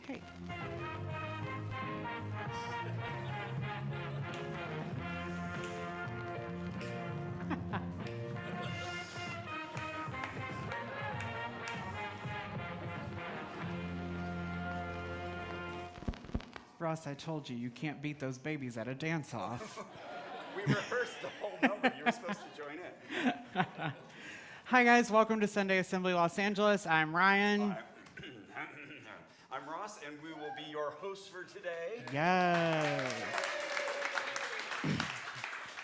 Great. Ross, I told you, you can't beat those babies at a dance-off. We rehearsed the whole number. You were supposed to join in. Hi, guys. Welcome to Sunday Assembly Los Angeles. I'm Ryan. I'm Ross, and we will be your hosts for today. Yes.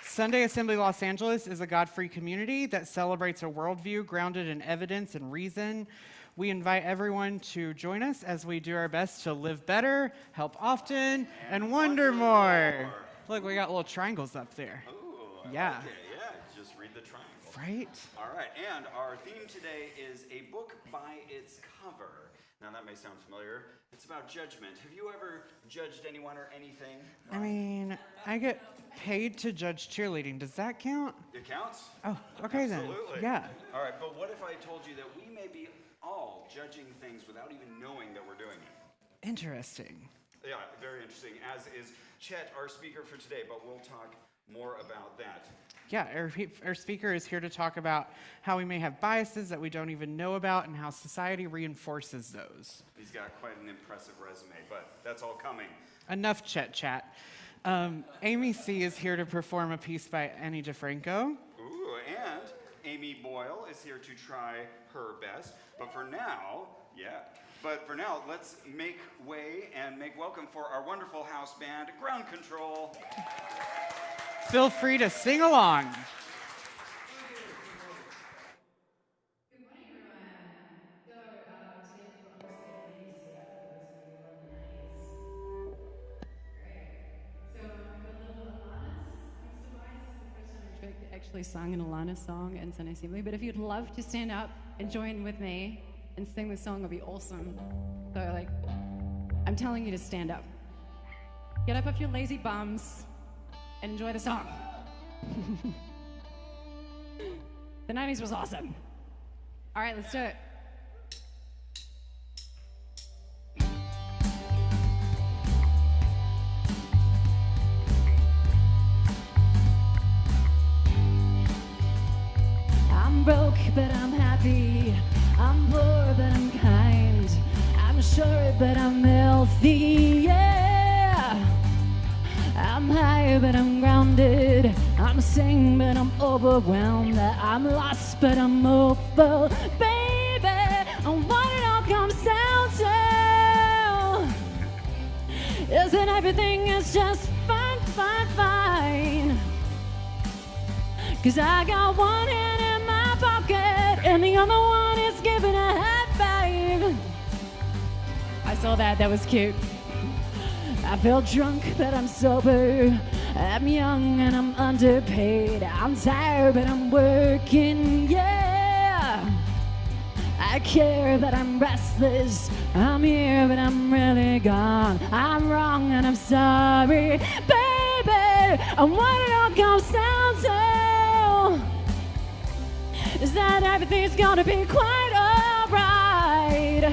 Sunday Assembly Los Angeles is a God-free community that celebrates a worldview grounded in evidence and reason. We invite everyone to join us as we do our best to live better, help often, and wonder more. Look, we got little triangles up there. Ooh, Yeah. Okay, yeah, just read the triangle. Right? All right, and our theme today is a book by its cover. Now, that may sound familiar. It's about judgment. Have you ever judged anyone or anything? I mean, I get paid to judge cheerleading. Does that count? It counts? Oh, okay then. Absolutely. Yeah. All right, but what if I told you that we may be all judging things without even knowing that we're doing it? Interesting. Yeah, very interesting, as is Chet, our speaker for today, but we'll talk more about that. Yeah, our speaker is here to talk about how we may have biases that we don't even know about and how society reinforces those. He's got quite an impressive resume, but that's all coming. Enough chat. Amy C. is here to perform a piece by Annie DeFranco. Ooh, and Amy Boyle is here to try her best. But for now, let's make way and make welcome for our wonderful house band, Ground Control. Feel free to sing along. Good morning, everyone. So, today we've got First Aid Ladies here for those of you who love the 90s. Great. So, we've got a little Alanis. I'm surprised this is the first time we've actually sung an Alanis song in Sunday Assembly, but if you'd love to stand up and join with me and sing this song, it'll be awesome. So, I'm telling you to stand up. Get up off your lazy bums and enjoy the song. The 90s was awesome. All right, let's do it. I'm broke, but I'm happy. I'm poor, but I'm kind. I'm short, but I'm healthy, yeah. I'm high, but I'm grounded. I'm sane, but I'm overwhelmed. I'm lost, but I'm hopeful, baby. And what it all comes down to is that everything is just fine, fine, fine. 'Cause I got one hand in my pocket and the other one is giving a high five. I saw that. That was cute. I feel drunk, but I'm sober. I'm young and I'm underpaid. I'm tired, but I'm working, yeah. I care, but I'm restless. I'm here, but I'm really gone. I'm wrong and I'm sorry, baby. And what it all comes down to is that everything's gonna be quite alright.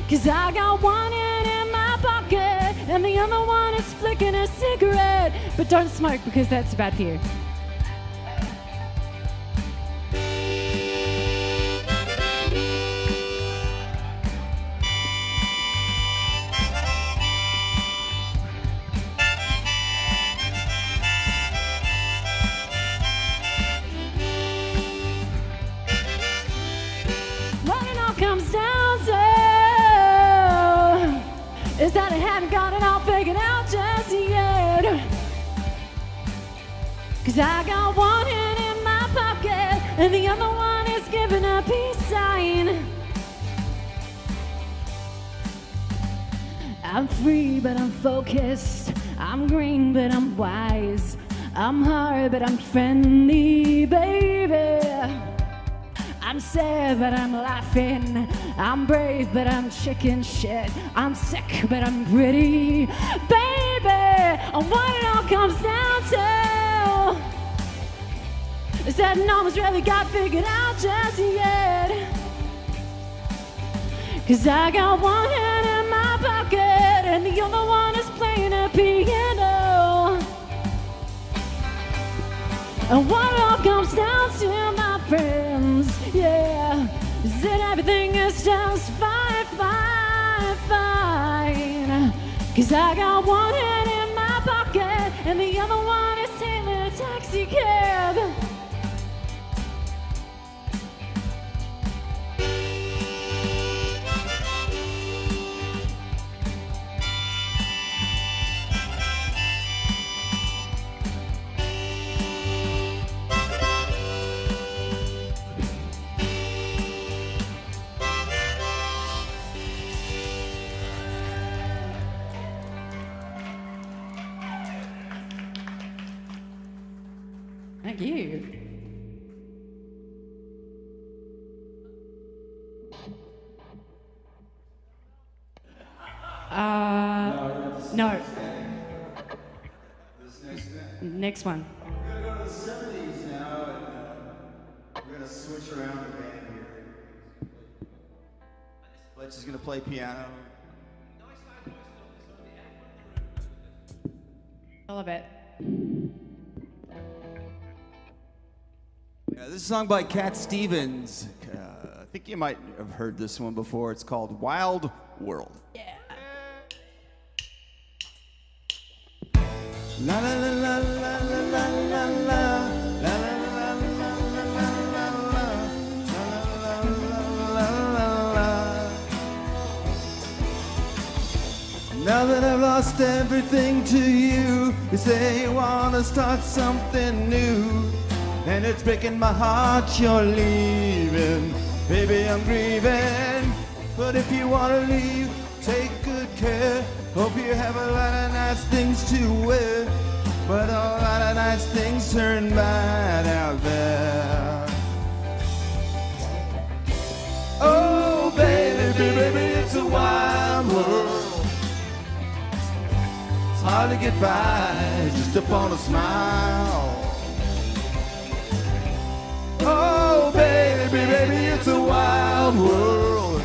'Cause I got one hand in my pocket and the other one is flicking a cigarette. But don't smoke because that's bad for you. What it all comes down to is that I haven't got it all figured out just yet. 'Cause I got one hand in my pocket and the other one is giving a peace sign. I'm free, but I'm focused. I'm green, but I'm wise. I'm hard, but I'm friendly, baby. I'm sad, but I'm laughing. I'm brave, but I'm chicken shit. I'm sick, but I'm pretty, baby. And what it all comes down to is that no one's really got figured out just yet. 'Cause I got one hand in my pocket and the other one is playing a piano. And what it all comes down to, my friends, yeah, is that everything is just fine, fine, fine. 'Cause I got one hand in my pocket and the other one is hailing a taxi cab. Thank you. No. Next one. We're gonna go to the 70s now, and we're gonna switch around the band here. Fletch is gonna play piano. I love it. This is a song by Cat Stevens. I think you might have heard this one before. It's called Wild World. Yeah. La la la la la la la la la la la. Now that I've lost everything to you, you say you wanna start something new, and it's breaking my heart you're leaving. Baby, I'm grieving, but if you wanna leave, take good care. Hope you have a lot of nice things to wear, but a lot of nice things turn bad out there. Oh, baby, baby, it's a wild world. It's hard to get by just upon a smile. Oh, baby, baby, it's a wild world.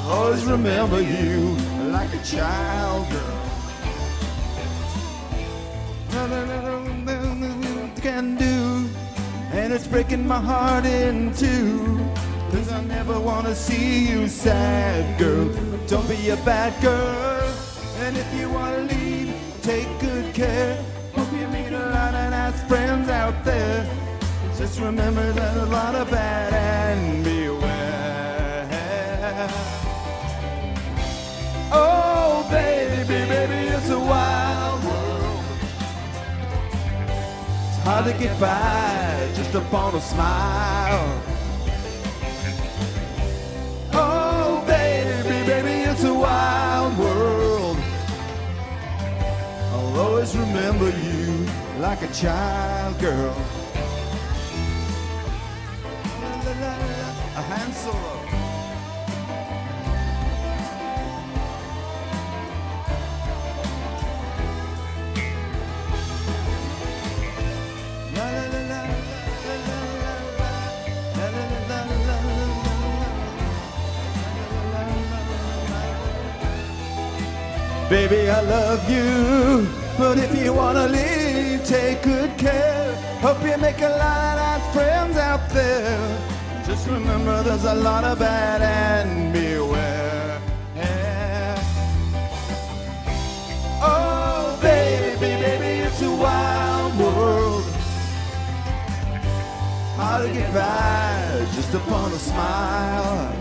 I'll always remember you like a child girl. Can do, and it's breaking my heart in two. 'Cause I never wanna see you sad, girl. Don't be a bad girl. And if you wanna leave, take good care. Hope you meet a lot of nice friends out there. Just remember there's a lot of bad and beware. Oh, baby, baby, it's a wild world. It's hard to get by just upon a smile. Oh, baby, baby, it's a wild world. I'll always remember you like a child girl. A hand solo. Baby, I love you, but if you wanna leave, take good care. Hope you make a lot of nice friends out there. Just remember there's a lot of bad and beware. Yeah. Oh, baby, baby, it's a wild world. Hard to get by just upon a smile.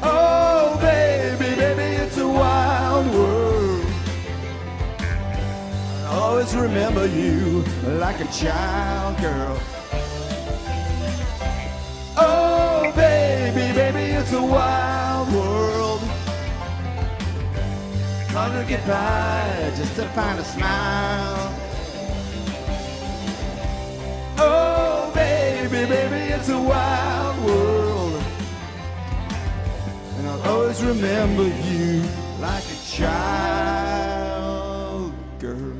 Oh, baby, baby, it's a wild world. I'll always remember you like a child girl. Oh, baby, baby, it's a wild world. Hard to get by just to find a smile. Oh, baby, baby, it's a wild world. And I'll always remember you like a child girl.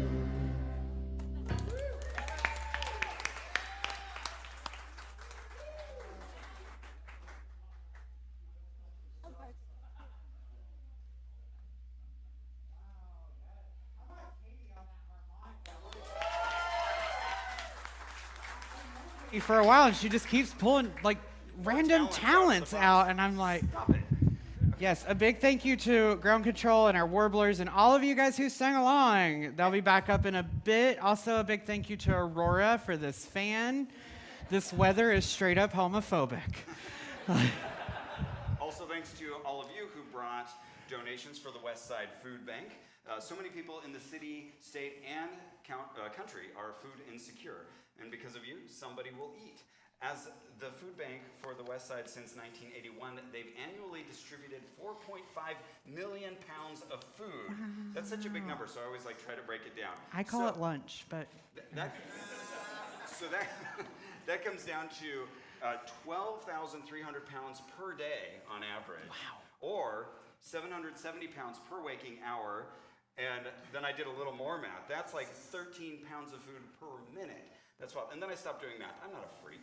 for a while, and she just keeps pulling like random talents out, and I'm like, Stop it. yes, a big thank you to Ground Control and our warblers and all of you guys who sang along. They'll be back up in a bit. Also, a big thank you to Aurora for this fan. This weather is straight up homophobic. Also, thanks to all of you who brought donations for the West Side Food Bank. So many people in the city, state, and country are food insecure. And because of you, somebody will eat. As the food bank for the West Side since 1981, they've annually distributed 4.5 million pounds of food. That's such a big number, so I always like try to break it down. I call it lunch, but That that comes down to 12,300 pounds per day on average. Wow. Or 770 pounds per waking hour. And then I did a little more math. That's like 13 pounds of food per minute. That's what, and then I stopped doing math. I'm not a freak.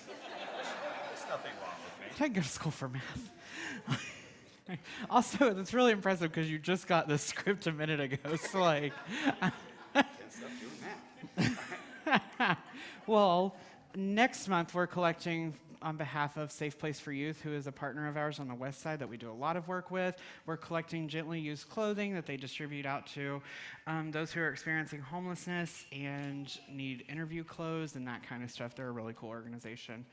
There's nothing wrong with me. I didn't go to school for math. Also, that's really impressive because you just got this script a minute ago. So, like, Can't stop doing math. well, next month we're collecting on behalf of Safe Place for Youth, who is a partner of ours on the West Side that we do a lot of work with. We're collecting gently used clothing that they distribute out to those who are experiencing homelessness and need interview clothes and that kind of stuff. They're a really cool organization.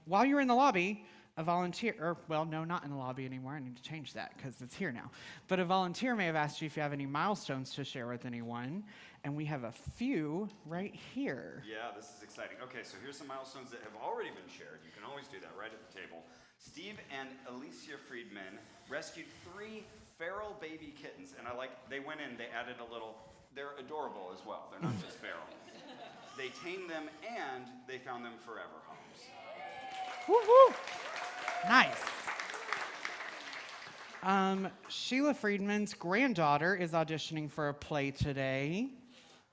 While you're in the lobby, a volunteer, or well, no, not in the lobby anymore. I need to change that because it's here now. But a volunteer may have asked you if you have any milestones to share with anyone, and we have a few right here. Yeah, this is exciting. Okay, so here's some milestones that have already been shared. You can always do that right at the table. Steve and Alicia Friedman rescued 3 feral baby kittens, and they went in, they added a little, they're adorable as well. They're not just feral. They tamed them and they found them forever homes. Woo-hoo! Nice. Sheila Friedman's granddaughter is auditioning for a play today.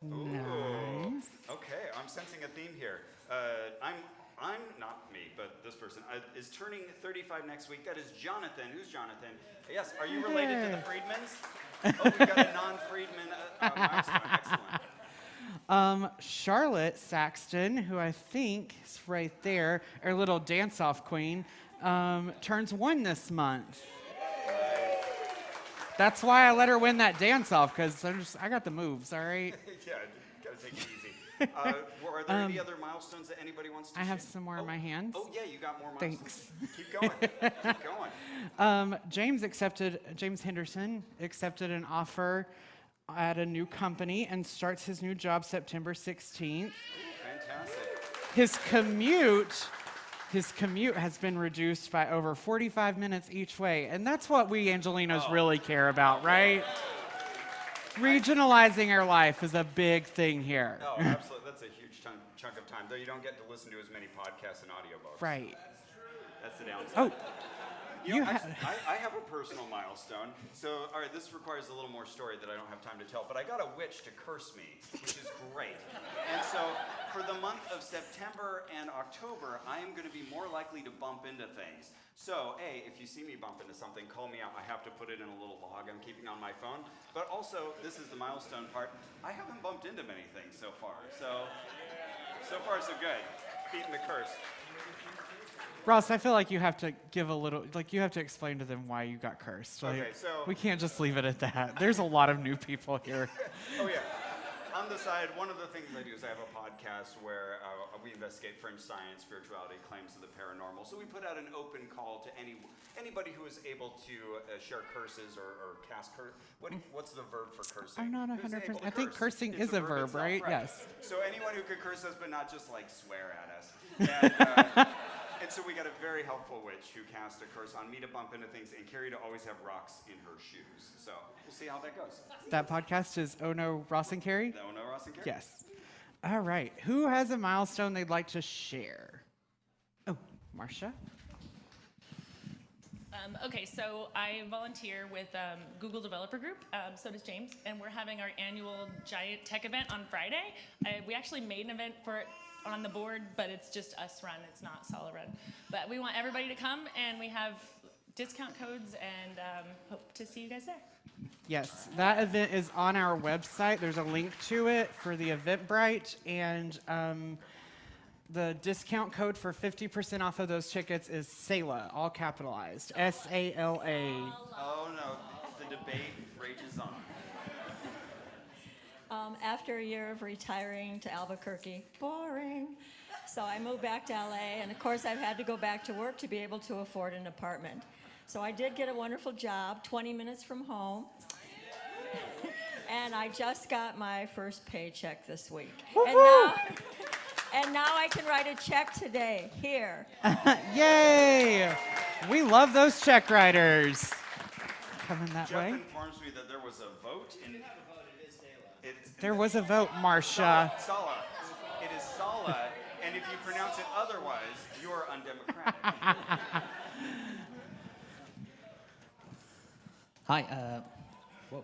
Ooh. Nice. Okay, I'm sensing a theme here. I'm not me, but this person is turning 35 next week. That is Jonathan. Who's Jonathan? Yes, are you related to the Friedmans? Oh, we got a non-Friedman milestone. Excellent. Charlotte Saxton, who I think is right there, our little dance-off queen, turns 1 this month. That's why I let her win that dance-off, because I got the moves, all right? Yeah, gotta take it easy. Are there any other milestones that anybody wants to I have share? some more in my hands. Oh, yeah, you got more milestones. Thanks. Keep going. Keep going. James Henderson accepted an offer at a new company and starts his new job September 16th. Ooh, fantastic. His commute has been reduced by over 45 minutes each way, and that's what we Angelinos really care about, right? Regionalizing our life is a big thing here. Oh, absolutely. That's a huge chunk of time, though you don't get to listen to as many podcasts and audiobooks. Right. That's the downside. Oh, You know, you actually, I have a personal milestone. So, all right, this requires a little more story that I don't have time to tell, but I got a witch to curse me, which is great. And so, for the month of September and October, I am going to be more likely to bump into things. So, A, if you see me bump into something, call me out. I have to put it in a little log I'm keeping on my phone. But also, this is the milestone part, I haven't bumped into many things so far. So far, so good. Beating the curse. Ross, I feel like you have to give a little, like you have to explain to them why you got cursed. Like, Okay, so- we can't just leave it at that. There's a lot of new people here. Oh, yeah. On the side, one of the things I do is I have a podcast where we investigate fringe science, spirituality, claims of the paranormal. So we put out an open call to anybody who is able to share curses or cast curse. What's the verb for cursing? I'm not Who's 100%. able to I think curse? cursing It's is a verb, itself, right? Yes. So anyone who could curse us but not just like swear at us. And so we got a very helpful witch who cast a curse on me to bump into things and Carrie to always have rocks in her shoes. So we'll see how that goes. That podcast is Oh No, Ross and Carrie? No, Ross and Carrie? Yes. All right. Who has a milestone they'd like to share? Oh, Marcia? Okay, so I volunteer with Google Developer Group, so does James, and we're having our annual giant tech event on Friday. We actually made an event for it on the board, but it's just us run, it's not Sala run. But we want everybody to come, and we have discount codes, and hope to see you guys there. Yes, that event is on our website. There's a link to it for the Eventbrite, and The discount code for 50% off of those tickets is SALA, all capitalized. SALA. Oh no, the debate rages on. After a year of retiring to Albuquerque, boring. So I moved back to LA, and of course I've had to go back to work to be able to afford an apartment. So I did get a wonderful job, 20 minutes from home. And I just got my first paycheck this week. And now I can write a check today, here. Yay! We love those check writers. Coming that Jeff way. informs me that there was a vote in. There was a vote, Marcia. Sala. It is Sala, and if you pronounce it otherwise, you are undemocratic. Hi, whoa,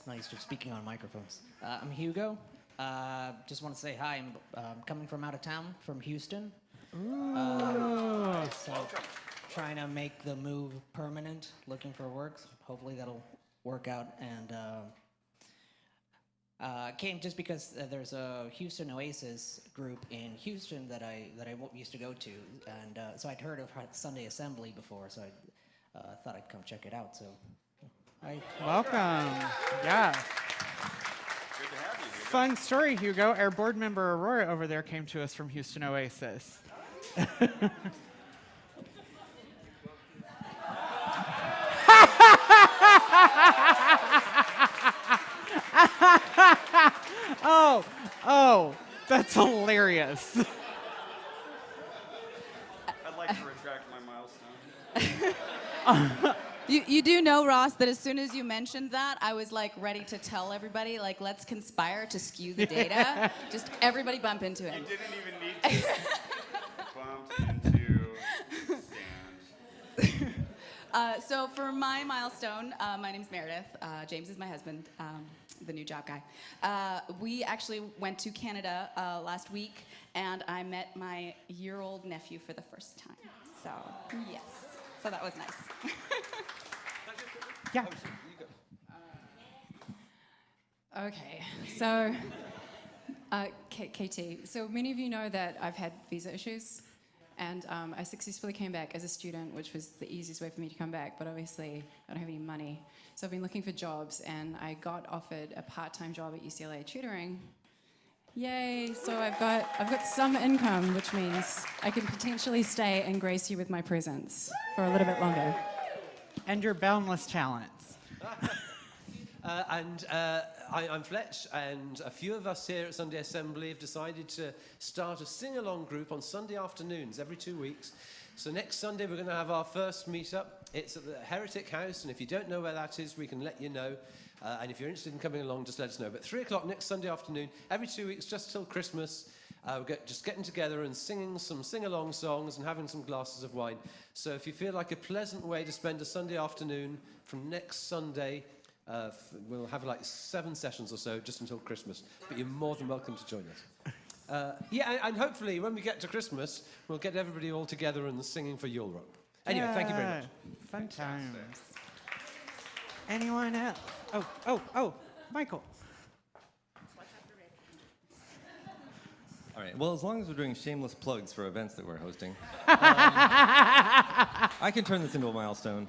not used to speaking on microphones. I'm Hugo. Just want to say hi. I'm coming from out of town, from Houston. So trying to make the move permanent, looking for work. So hopefully that'll work out. And came just because there's a Houston Oasis group in Houston that I used to go to, and so I'd heard of Sunday Assembly before, so I thought I'd come check it out. So. Welcome. Yeah. Good to have you, Hugo. Fun story, Hugo. Our board member Aurora over there came to us from Houston Oasis. Oh, that's hilarious. I'd like to retract my milestone. You do know, Ross, that as soon as you mentioned that, I was like ready to tell everybody, like, let's conspire to skew the data. Just everybody bump into You him. didn't even need to bump into stand. So for my milestone, my name's Meredith. James is my husband, the new job guy. We actually went to Canada last week, and I met my year-old nephew for the first time. So, yes. So that was nice. Yeah. Okay, so KT, so many of you know that I've had visa issues, and I successfully came back as a student, which was the easiest way for me to come back, but obviously I don't have any money. So I've been looking for jobs, and I got offered a part-time job at UCLA tutoring. Yay, so I've got some income, which means I can potentially stay and grace you with my presence for a little bit longer. And your boundless talents. I'm Fletch, and a few of us here at Sunday Assembly have decided to start a sing-along group on Sunday afternoons every 2 weeks. So next Sunday we're going to have our first meet-up. It's at the Heretic House, and if you don't know where that is, we can let you know. And if you're interested in coming along, just let us know. But 3 o'clock next Sunday afternoon, every 2 weeks, just till Christmas, we're just getting together and singing some sing-along songs and having some glasses of wine. So if you feel like a pleasant way to spend a Sunday afternoon from next Sunday, we'll have like 7 sessions or so just until Christmas. But you're more than welcome to join us. And hopefully when we get to Christmas, we'll get everybody all together and singing for Yule Rock. Anyway, thank you very much. Fun times. Anyone else? Oh, Michael. All right. Well, as long as we're doing shameless plugs for events that we're hosting, I can turn this into a milestone.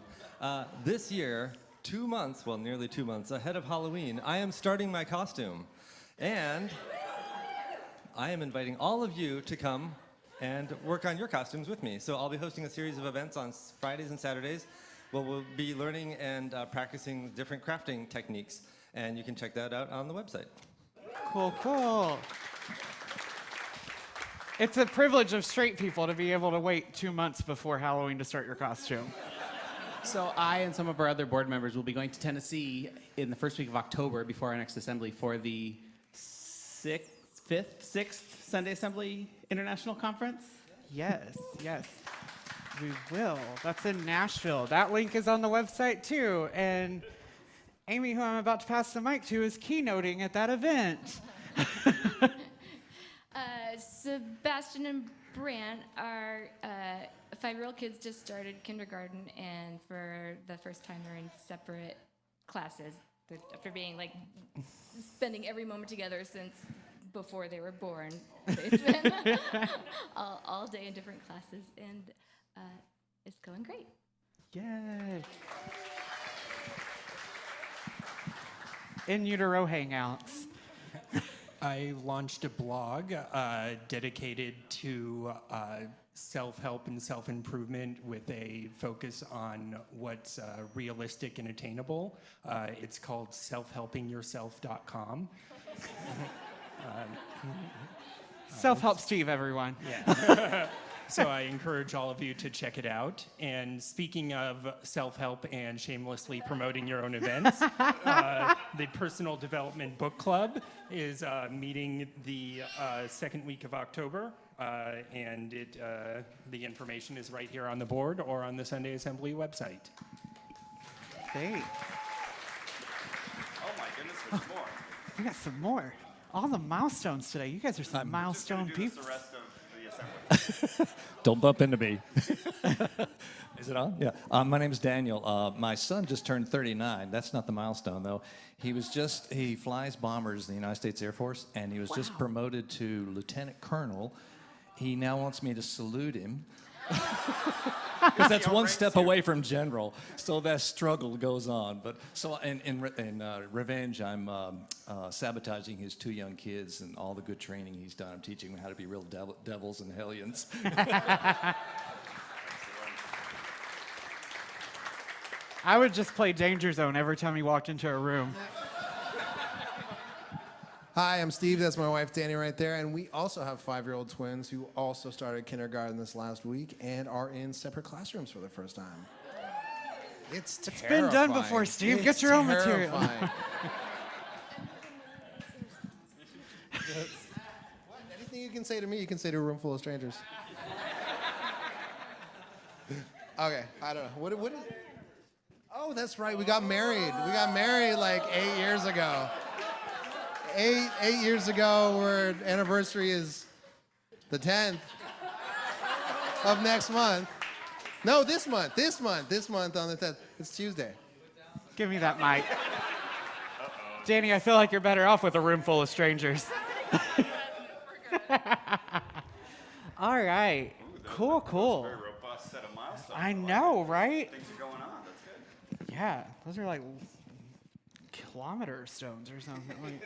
This year, 2 months, well, nearly 2 months ahead of Halloween, I am starting my costume. And I am inviting all of you to come and work on your costumes with me. So I'll be hosting a series of events on Fridays and Saturdays where we'll be learning and practicing different crafting techniques. And you can check that out on the website. Cool. It's a privilege of straight people to be able to wait 2 months before Halloween to start your costume. So I and some of our other board members will be going to Tennessee in the first week of October before our next assembly for the 6th Sunday Assembly International Conference. Yes. We will. That's in Nashville. That link is on the website too. And Amy, who I'm about to pass the mic to, is keynoting at that event. Sebastian and Brant are 5-year-old kids just started kindergarten, and for the first time they're in separate classes after being spending every moment together since before they were born. They spend all day in different classes, and it's going great. Yay. In utero hangouts. I launched a blog dedicated to self-help and self-improvement with a focus on what's realistic and attainable. It's called selfhelpingyourself.com. Self-help Steve, everyone. Yeah. So I encourage all of you to check it out. And speaking of self-help and shamelessly promoting your own events, the Personal Development Book Club is meeting the second week of October. And the information is right here on the board or on the Sunday Assembly website. Great. Oh my goodness, there's more. We got some more. All the milestones today. You guys are some milestone Just gonna do people. this the rest of the assembly. Don't bump into me. Is it on? Yeah. My name's Daniel. My son just turned 39. That's not the milestone, though. He flies bombers in the United States Air Force, and he was just promoted to lieutenant colonel. He now wants me to salute him. Because that's one step away from general, so that struggle goes on. But so in revenge, I'm sabotaging his 2 young kids and all the good training he's done. I'm teaching them how to be real devils and hellions. I would just play Danger Zone every time he walked into a room. Hi, I'm Steve. That's my wife, Danny, right there. And we also have 5-year-old twins who also started kindergarten this last week and are in separate classrooms for the first time. It's terrifying. Been done before, Steve. Get your own material. What? Anything you can say to me, you can say to a room full of strangers. Okay, I don't know. What is... Oh, that's right. We got married. We got married like 8 years ago. 8 years ago, our anniversary is the 10th of next month. No, this month on the 10th. It's Tuesday. Give me that mic. Danny, I feel like you're better off with a room full of strangers. All right. Cool. Very robust set of milestones. I know, right? Things are going on. That's good. Yeah, those are like kilometer stones or something.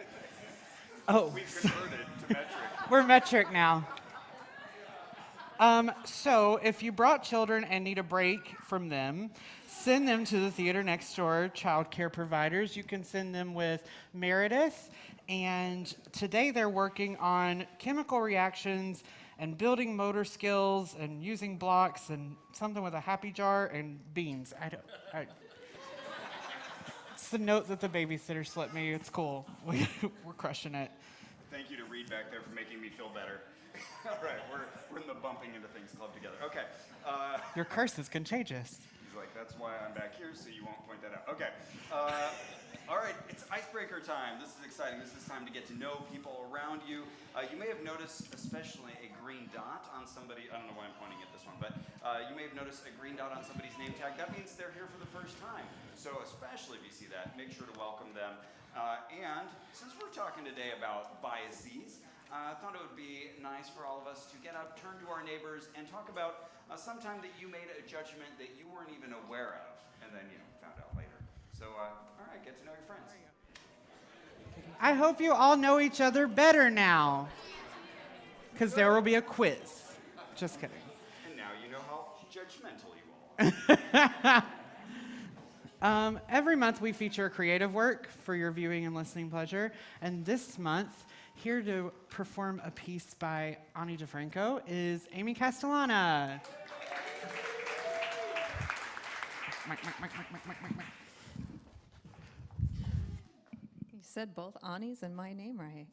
Oh, We've converted to metric. We're metric now. So if you brought children and need a break from them, send them to the theater next door, child care providers. You can send them with Meredith. And today they're working on chemical reactions and building motor skills and using blocks and something with a happy jar and beans. It's the note that the babysitter slipped me. It's cool. We're crushing it. Thank you to Reed back there for making me feel better. All right, we're in the bumping into things club together. Okay. Your curse is contagious. He's like, that's why I'm back here, so you won't point that out. Okay. All right, it's icebreaker time. This is exciting. This is time to get to know people around you. You may have noticed especially a green dot on somebody. I don't know why I'm pointing at this one, but you may have noticed a green dot on somebody's name tag. That means they're here for the first time. So especially if you see that, make sure to welcome them. And since we're talking today about biases, I thought it would be nice for all of us to get up, turn to our neighbors, and talk about sometime that you made a judgment that you weren't even aware of, and then found out later. So, all right, get to know your friends. I hope you all know each other better now, because there will be a quiz. Just kidding. And now you know how judgmental you are. Every month we feature a creative work for your viewing and listening pleasure, and this month, here to perform a piece by Ani DeFranco is Amy Castellana. You said both Ani's and my name right.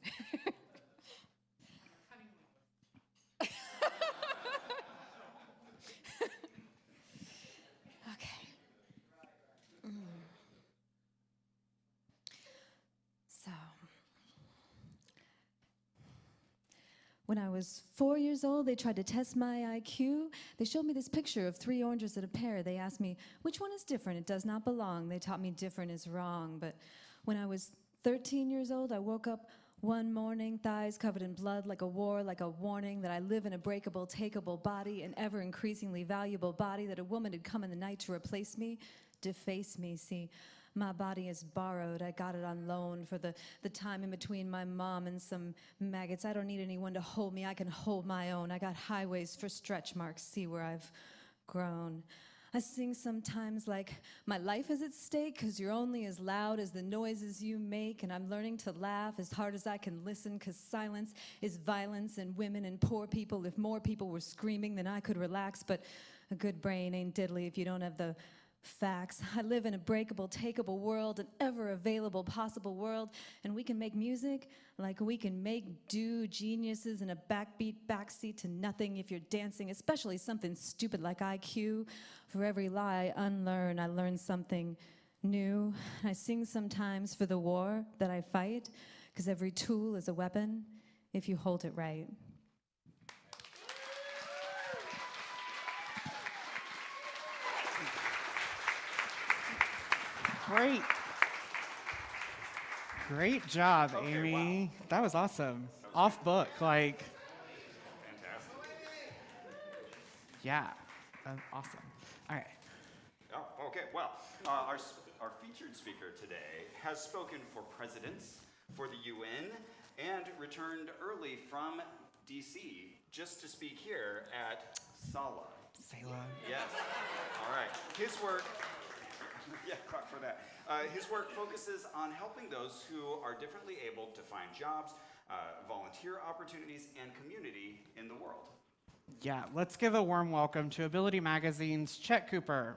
Okay. So, when I was 4 years old, they tried to test my IQ. They showed me this picture of 3 oranges at a pear. They asked me, which one is different? It does not belong. They taught me different is wrong. But when I was 13 years old, I woke up One morning, thighs covered in blood like a war, like a warning that I live in a breakable, takeable body, an ever increasingly valuable body, that a woman had come in the night to replace me, deface me. See, my body is borrowed. I got it on loan for the time in between my mom and some maggots. I don't need anyone to hold me. I can hold my own. I got highways for stretch marks. See where I've grown. I sing sometimes like my life is at stake, 'cause you're only as loud as the noises you make, and I'm learning to laugh as hard as I can listen, 'cause silence is violence, and women and poor people. If more people were screaming, then I could relax, but a good brain ain't diddly if you don't have the facts. I live in a breakable, takeable world, an ever-available, possible world, and we can make music like we can make do, geniuses in a backseat to nothing if you're dancing, especially something stupid like IQ. For every lie I unlearn, I learn something new. I sing sometimes for the war that I fight, because every tool is a weapon if you hold it right. Great. Great job, Amy. Wow. That was awesome. Off book, like, Fantastic. yeah, awesome. All right. Oh, okay. Well, our featured speaker today has spoken for presidents, for the UN, and returned early from DC just to speak here at Sala. Selah. Yes. All right. His work. Yeah, clap for that. His work focuses on helping those who are differently able to find jobs, volunteer opportunities, and community in the world. Yeah, let's give a warm welcome to Ability Magazine's Chet Cooper.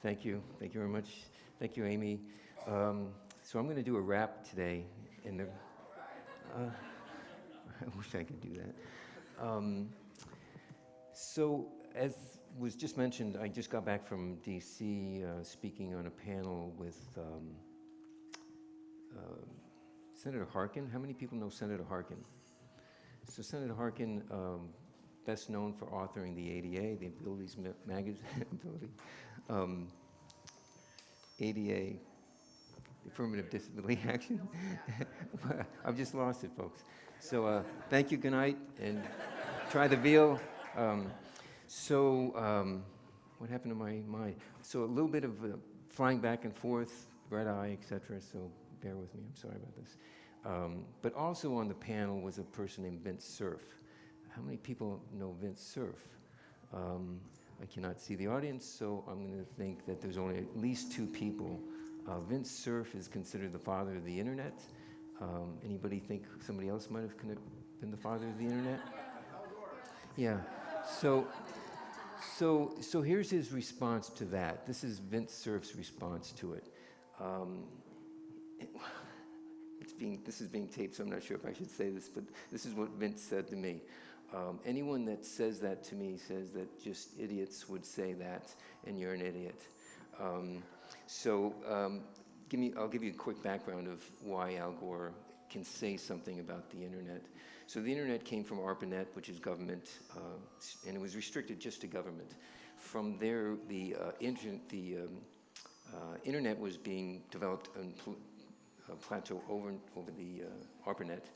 Thank you. Thank you very much. Thank you, Amy. So I'm going to do a rap today. I wish I could do that. So as was just mentioned, I just got back from DC speaking on a panel with Senator Harkin. How many people know Senator Harkin? So Senator Harkin, best known for authoring the ADA, the Abilities Magazine, ADA, Affirmative Disability Action. I've just lost it, folks. So thank you, good night, and try the veal. What happened to my mind? So a little bit of flying back and forth, red eye, etc. So bear with me, I'm sorry about this. But also on the panel was a person named Vince Cerf. How many people know Vince Cerf? I cannot see the audience, so I'm going to think that there's only at least two people. Vince Cerf is considered the father of the internet. Anybody think somebody else might have been the father of the internet? Yeah. So here's his response to that. This is Vince Cerf's response to it. This is being taped, so I'm not sure if I should say this, but this is what Vince said to me. Anyone that says that to me says that just idiots would say that, and you're an idiot. I'll give you a quick background of why Al Gore can say something about the internet. So the internet came from ARPANET, which is government, and it was restricted just to government. From there, the internet was being developed on a plateau over the ARPANET,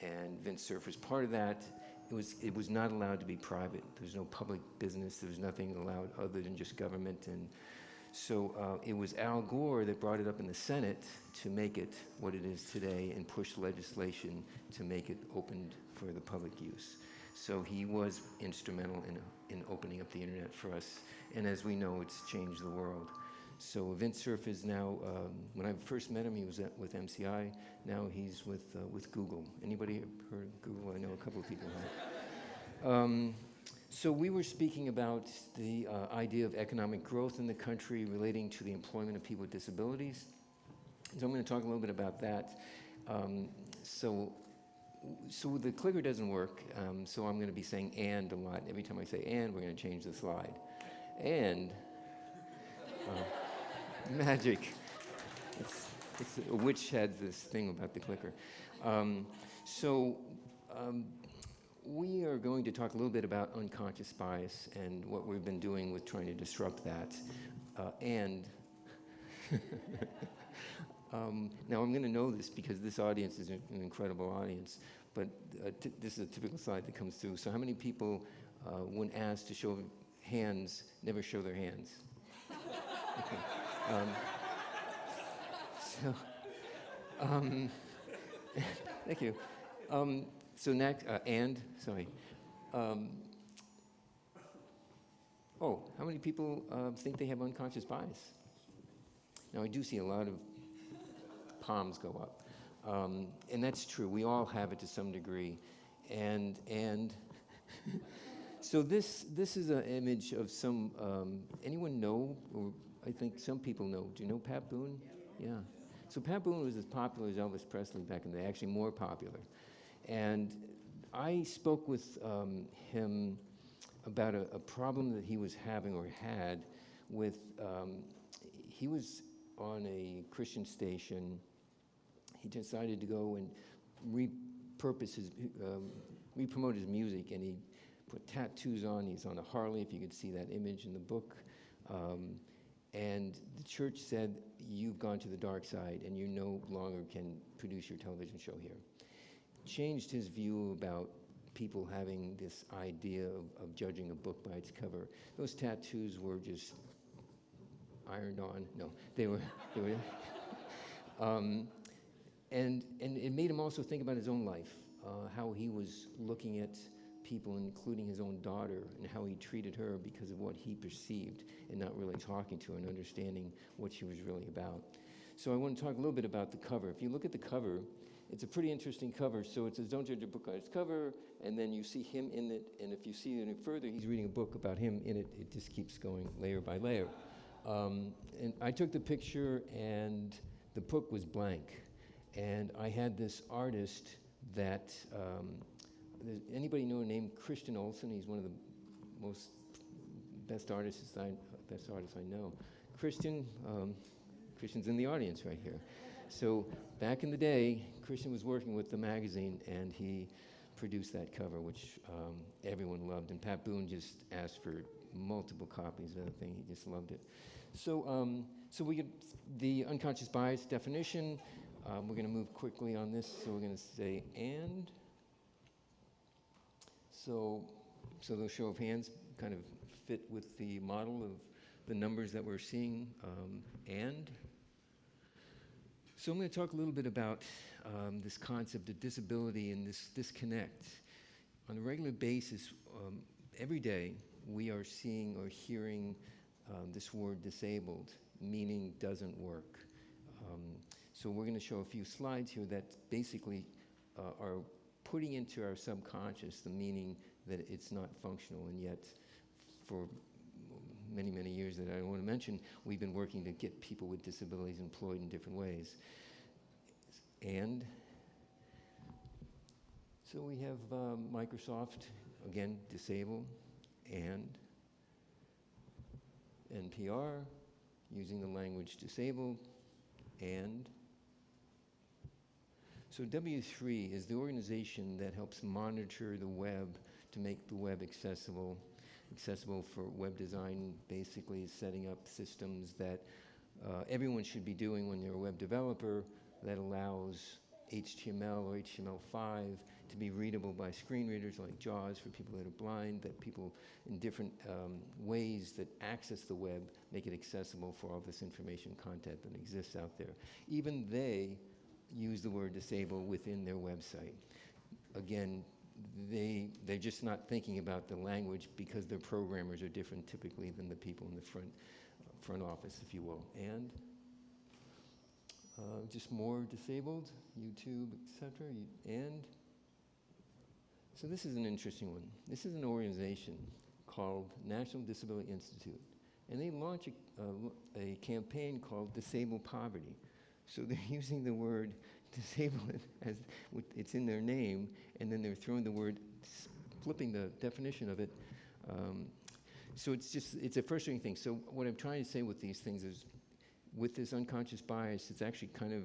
and Vince Cerf was part of that. It was not allowed to be private. There was no public business. There was nothing allowed other than just government. And so it was Al Gore that brought it up in the Senate to make it what it is today and push legislation to make it opened for the public use. So he was instrumental in opening up the internet for us. And as we know, it's changed the world. So Vince Cerf is now, when I first met him, he was with MCI. Now he's with Google. Anybody heard of Google? I know a couple of people have. So we were speaking about the idea of economic growth in the country relating to the employment of people with disabilities. So I'm going to talk a little bit about that. So the clicker doesn't work, so I'm going to be saying "and" a lot. Every time I say "and," we're going to change the slide. And magic. It's a witch had this thing about the clicker. we are going to talk a little bit about unconscious bias and what we've been doing with trying to disrupt that. Now I'm going to know this because this audience is an incredible audience, but this is a typical slide that comes through. So how many people, when asked to show hands, never show their hands? Okay. Thank you. So next, sorry. How many people think they have unconscious bias? Now, I do see a lot of palms go up. And that's true. We all have it to some degree. And so this is an image of some, anyone know, or I think some people know. Do you know Pat Boone? Yeah. So Pat Boone was as popular as Elvis Presley back in the day, actually more popular. And I spoke with him about a problem that he was having or had with, he was on a Christian station. He decided to go and re-promote his music, and he put tattoos on. He's on a Harley, if you could see that image in the book. And the church said, you've gone to the dark side and you no longer can produce your television show here. Changed his view about people having this idea of judging a book by its cover. Those tattoos were just ironed on. No, they were and it made him also think about his own life, how he was looking at people, including his own daughter, and how he treated her because of what he perceived and not really talking to her and understanding what she was really about. So I want to talk a little bit about the cover. If you look at the cover, it's a pretty interesting cover. So it says, don't judge a book by its cover, and then you see him in it, and if you see it any further, he's reading a book about him in it. It just keeps going layer by layer. And I took the picture, and the book was blank. And I had this artist that, anybody know a name Christian Olsen? He's one of the most best artists I know. Christian's in the audience right here. So back in the day, Christian was working with the magazine, and he produced that cover, which everyone loved. And Pat Boone just asked for multiple copies of the thing. He just loved it. So, so we get the unconscious bias definition. We're going to move quickly on this. So we're going to say and. So those show of hands kind of fit with the model of the numbers that we're seeing. And so I'm going to talk a little bit about this concept of disability and this disconnect. On a regular basis, every day, we are seeing or hearing this word disabled, meaning doesn't work. So we're going to show a few slides here that basically are putting into our subconscious the meaning that it's not functional, and yet for many, many years that I don't want to mention, we've been working to get people with disabilities employed in different ways. And so we have Microsoft, again, disable, and NPR, using the language disabled, and so W3 is the organization that helps monitor the web to make the web accessible for web design, basically setting up systems that everyone should be doing when they're a web developer that allows HTML or HTML5 to be readable by screen readers like JAWS for people that are blind, that people in different ways that access the web make it accessible for all this information content that exists out there. Even they use the word disable within their website. Again, they're just not thinking about the language because their programmers are different typically than the people in the front office, if you will. And just more disabled, YouTube, etc. And so this is an interesting one. This is an organization called National Disability Institute, and they launch a campaign called Disable Poverty. So they're using the word disabled as it's in their name, and then they're throwing the word, flipping the definition of it. So it's a frustrating thing. So what I'm trying to say with these things is, with this unconscious bias, it's actually kind of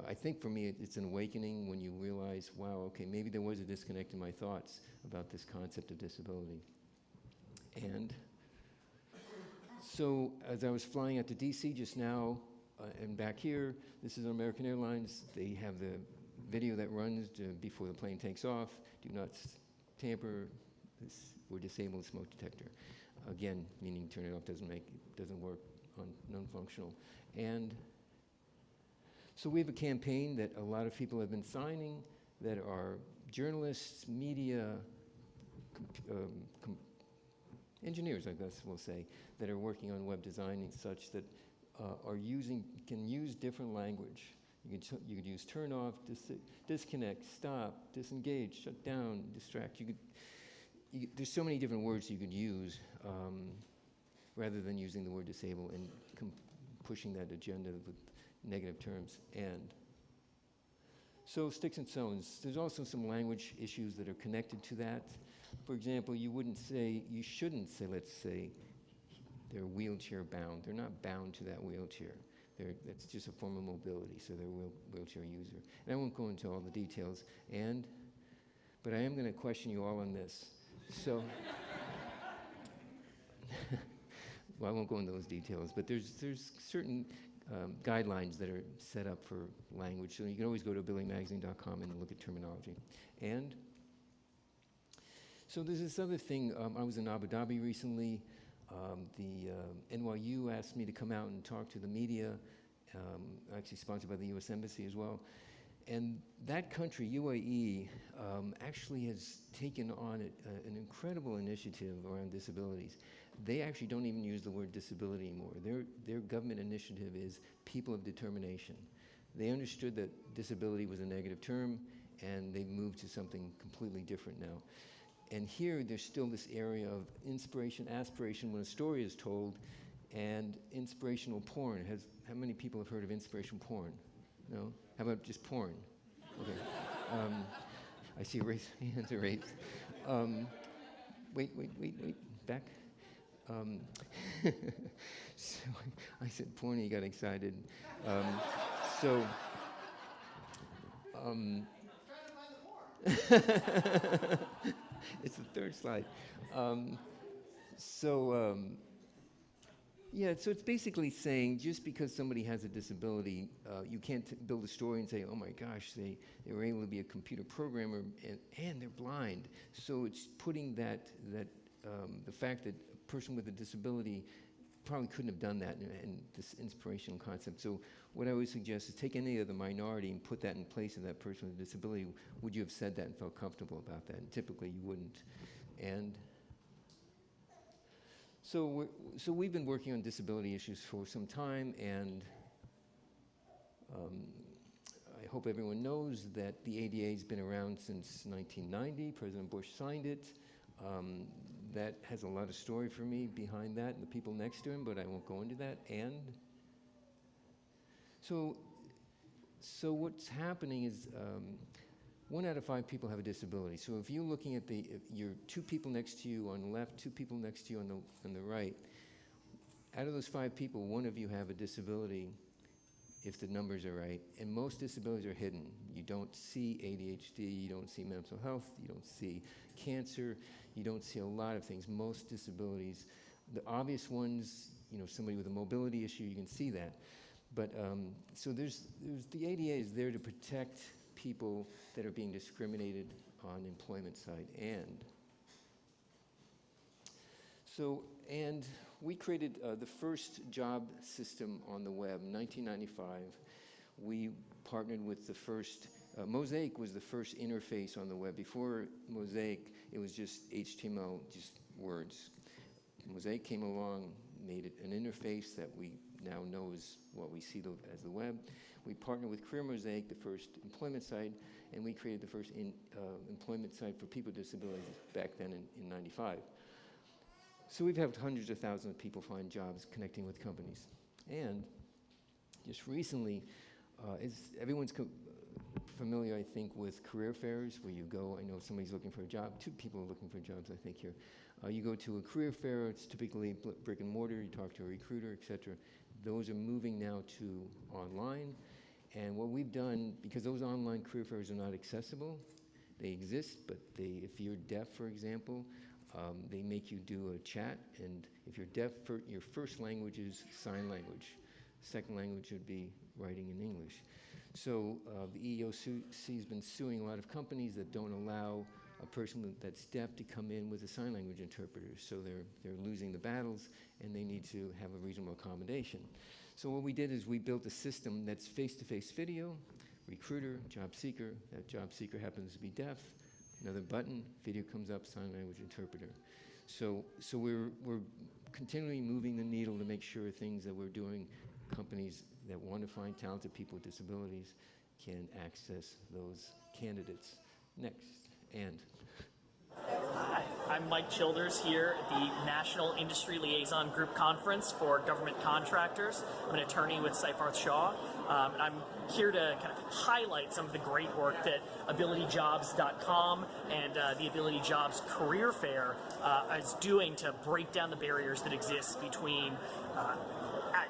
I think for me, it's an awakening when you realize, wow, okay, maybe there was a disconnect in my thoughts about this concept of disability. And so as I was flying out to DC just now, and back here, this is on American Airlines. They have the video that runs before the plane takes off. Do not tamper this or disable the smoke detector. Again, meaning turn it off doesn't work on non-functional. And so we have a campaign that a lot of people have been signing that are journalists, media, engineers, I guess we'll say, that are working on web designing such that can use different language. You could use turn off, disconnect, stop, disengage, shut down, distract. There's so many different words you could use rather than using the word disable and pushing that agenda with negative terms. And so sticks and stones. There's also some language issues that are connected to that. For example, you shouldn't say, let's say, they're wheelchair bound. They're not bound to that wheelchair. That's just a form of mobility, so they're a wheelchair user. And I won't go into all the details, but I am going to question you all on this. So, well, I won't go into those details, but there's certain guidelines that are set up for language. So you can always go to billiemagazine.com and look at terminology. And so there's this other thing. I was in Abu Dhabi recently. The NYU asked me to come out and talk to the media, actually sponsored by the U.S. Embassy as well. And that country, UAE, actually has taken on an incredible initiative around disabilities. They actually don't even use the word disability anymore. Their government initiative is people of determination. They understood that disability was a negative term, and they've moved to something completely different now. And here, there's still this area of inspiration, aspiration when a story is told, and inspirational porn. How many people have heard of inspirational porn? No? How about just porn? Okay. I see hands are raised. Wait, back. So I said porn, he got excited. It's the third slide. Yeah, so it's basically saying just because somebody has a disability, you can't build a story and say, oh my gosh, they were able to be a computer programmer and they're blind. So it's putting the fact that a person with a disability probably couldn't have done that in this inspirational concept. So what I would suggest is take any other minority and put that in place of that person with a disability. Would you have said that and felt comfortable about that? And typically you wouldn't. And so we've been working on disability issues for some time, and I hope everyone knows that the ADA has been around since 1990. President Bush signed it. That has a lot of story for me behind that and the people next to him, but I won't go into that. And so what's happening is 1 out of 5 people have a disability. So if you're looking at your 2 people next to you on the left, 2 people next to you on the right, out of those 5 people, 1 of you have a disability if the numbers are right. And most disabilities are hidden. You don't see ADHD, you don't see mental health, you don't see cancer, you don't see a lot of things. Most disabilities, the obvious ones, somebody with a mobility issue, you can see that. But so the ADA is there to protect people that are being discriminated on the employment side. And we created the first job system on the web in 1995. We partnered with the first, Mosaic was the first interface on the web. Before Mosaic, it was just HTML, just words. Mosaic came along, made it an interface that we now know is what we see as the web. We partnered with Career Mosaic, the first employment site, and we created the first employment site for people with disabilities back then in 95. So we've helped hundreds of thousands of people find jobs connecting with companies. And just recently, everyone's familiar, I think, with career fairs where you go. I know somebody's looking for a job. 2 people are looking for jobs, I think, here. You go to a career fair. It's typically brick and mortar. You talk to a recruiter, etc. Those are moving now to online. And what we've done, because those online career fairs are not accessible, they exist, but if you're deaf, for example, they make you do a chat, and if you're deaf, your first language is sign language. Second language would be writing in English. So the EEOC has been suing a lot of companies that don't allow a person that's deaf to come in with a sign language interpreter. So they're losing the battles, and they need to have a reasonable accommodation. So what we did is we built a system that's face-to-face video, recruiter, job seeker. That job seeker happens to be deaf. Another button, video comes up, sign language interpreter. So we're continually moving the needle to make sure things that we're doing, companies that want to find talented people with disabilities can access those candidates. Next, and. Hi, I'm Mike Childers here at the National Industry Liaison Group Conference for Government Contractors. I'm an attorney with Seyfarth Shaw, and I'm here to kind of highlight some of the great work that AbilityJobs.com and the Ability Jobs Career Fair is doing to break down the barriers that exist between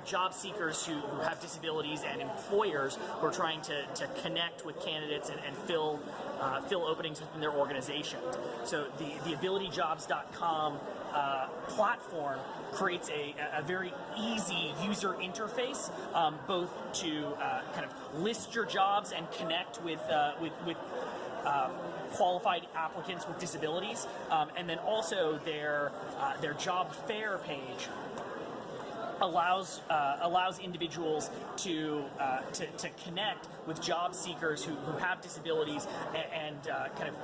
job seekers who have disabilities and employers who are trying to connect with candidates and fill openings within their organization. So the AbilityJobs.com platform creates a very easy user interface, both to kind of list your jobs and connect with qualified applicants with disabilities, and then also their job fair page allows individuals to connect with job seekers who have disabilities and kind of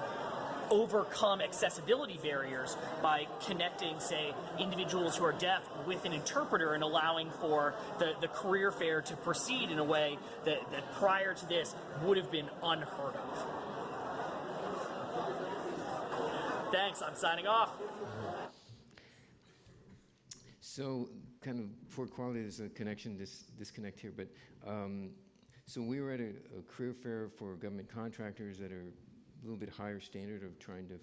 overcome accessibility barriers by connecting, say, individuals who are deaf with an interpreter and allowing for the career fair to proceed in a way that prior to this would have been unheard of. Thanks, I'm signing off. So, kind of for quality, there's a connection, disconnect here, but so we were at a career fair for government contractors that are a little bit higher standard of trying to,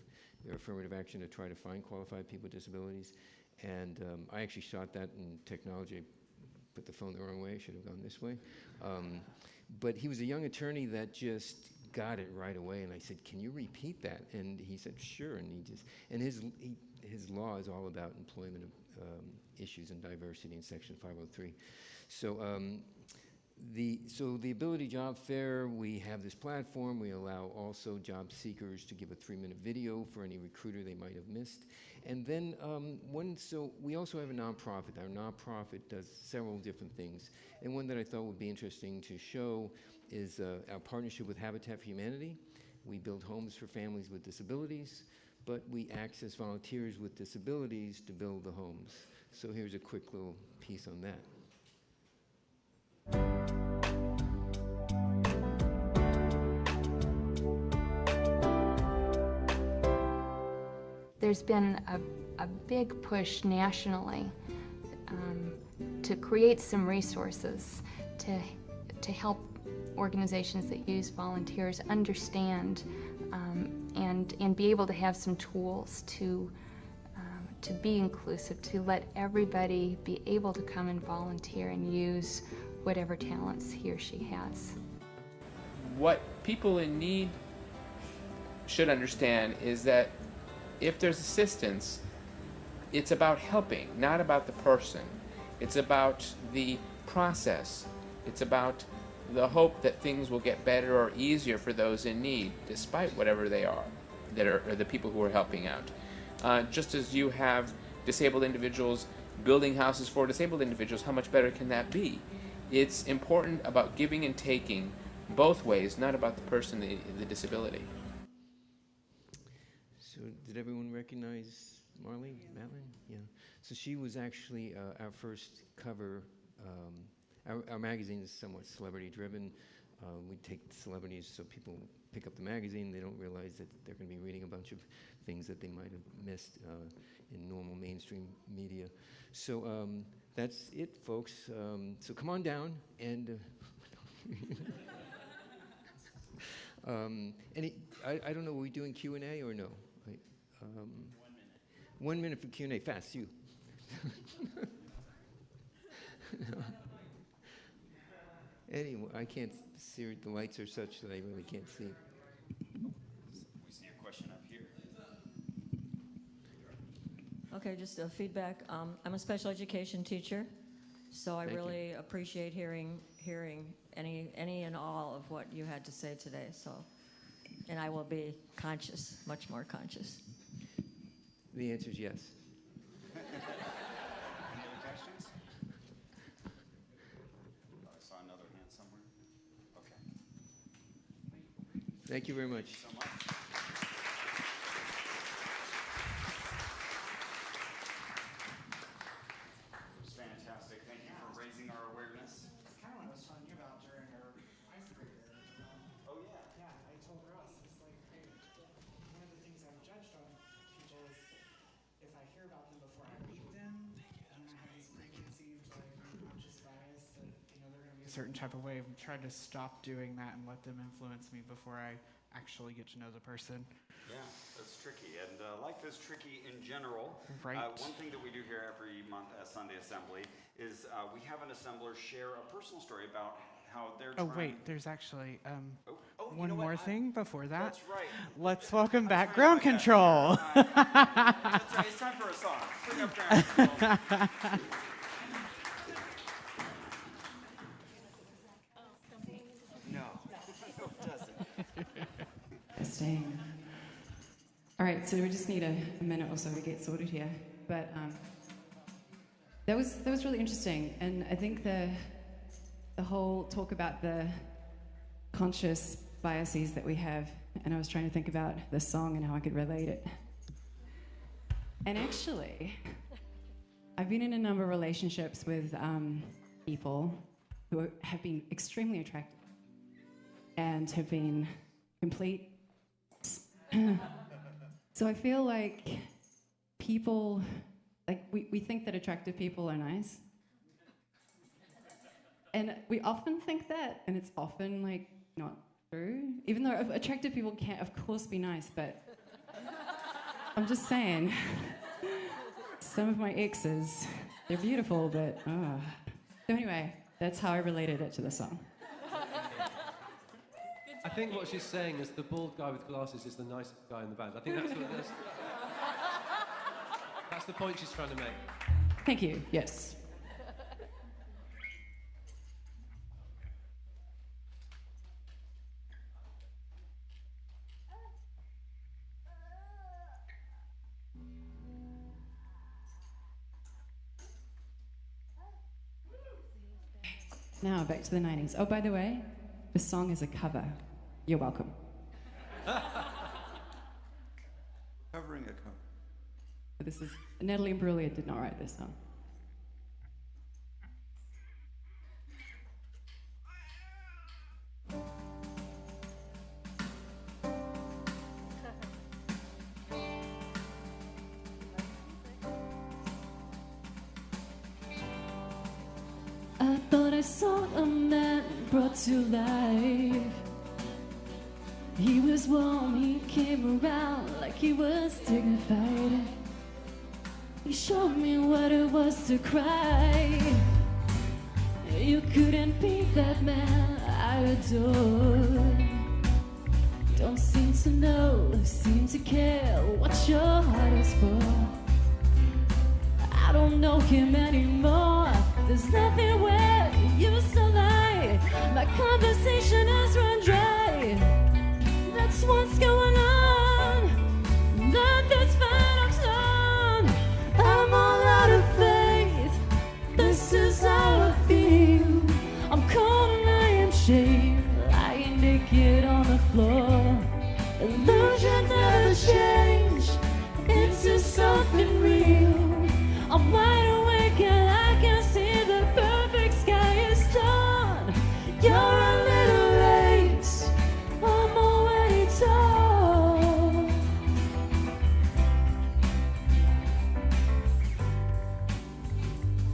their affirmative action to try to find qualified people with disabilities, and I actually shot that in technology. I put the phone the wrong way, should have gone this way. But he was a young attorney that just got it right away, and I said, "Can you repeat that?" And he said, "Sure." And his law is all about employment issues and diversity in Section 503. So the Ability Job Fair, we have this platform. We allow also job seekers to give a 3-minute video for any recruiter they might have missed. And then so we also have a nonprofit. Our nonprofit does several different things. And one that I thought would be interesting to show is our partnership with Habitat for Humanity. We build homes for families with disabilities, but we access volunteers with disabilities to build the homes. So here's a quick little piece on that. There's been a big push nationally to create some resources to help organizations that use volunteers understand and be able to have some tools to be inclusive, to let everybody be able to come and volunteer and use whatever talents he or she has. What people in need should understand is that if there's assistance, it's about helping, not about the person. It's about the process. It's about the hope that things will get better or easier for those in need, despite whatever they are, that are the people who are helping out. Just as you have disabled individuals building houses for disabled individuals, how much better can that be? It's important about giving and taking both ways, not about the person, the disability. So did everyone recognize Marlene Matlin? Yeah. So she was actually our first cover. Our magazine is somewhat celebrity-driven. We take celebrities so people pick up the magazine. They don't realize that they're going to be reading a bunch of things that they might have missed in normal mainstream media. So that's it, folks. So come on down and... I don't know, are we doing Q&A or no? 1 minute for Q&A. Fast, you. Anyway, I can't see. The lights are such that I really can't see. We see a question up here. Okay, just feedback. I'm a special education teacher, so I Thank you. really appreciate hearing any and all of what you had to say today. So, and I will be conscious, much more conscious. The answer is yes. Any other questions? I saw another hand somewhere. Okay. Thank you very much. Thank you so much. It's fantastic. Thank you for raising our awareness. That's kind of what I was telling you about during our icebreaker. Oh, yeah. Yeah, I told Russ, it's like, hey, one of the things I'm judged on people is if I hear about them before I meet them, and I have this preconceived, like, unconscious bias that, you know, they're going to be a certain type of way. I've tried to stop doing that and let them influence me before I actually get to know the person. Yeah, that's tricky. And life is tricky in general. Right. One thing that we do here every month at Sunday Assembly is we have an assembler share a personal story about how they're Oh, trying. wait, there's actually you one know what? more thing before that. That's right. Let's welcome back Ground Control. That's right. It's time for a song. Bring up Ground Control. No, it doesn't. Staying. All right, so we just need a minute or so to get sorted here. But that was really interesting, and I think the whole talk about the conscious biases that we have, and I was trying to think about the song and how I could relate it. And actually, I've been in a number of relationships with people who have been extremely attractive and have been complete. So I feel like people, like we think that attractive people are nice. And we often think that, and it's often like not true. Even though attractive people can of course be nice, but I'm just saying, some of my exes, they're beautiful, but So anyway, that's how I related it to the song. I think what she's saying is the bald guy with glasses is the nicest guy in the band. I think that's the point she's trying to make. Thank you, yes. Now back to the 90s. Oh, by the way, the song is a cover. You're welcome. Covering a cover. This is Natalie Imbruglia did not write this song. I thought I saw a man brought to life. He was warm, he came around like he was dignified. He showed me what it was to cry. You couldn't be that man I adored. Don't seem to know, seem to care what your heart is for. I don't know him anymore. There's nothing where you used to lie. My conversation has run dry. That's what's going on. Nothing's fine, I'm done. I'm all out of faith. This is how I feel. I'm cold and I am shamed, lying naked on the floor. Illusion never changed into something real. I'm wide awake and I can see the perfect sky is dawn. You're a little late, I'm already told.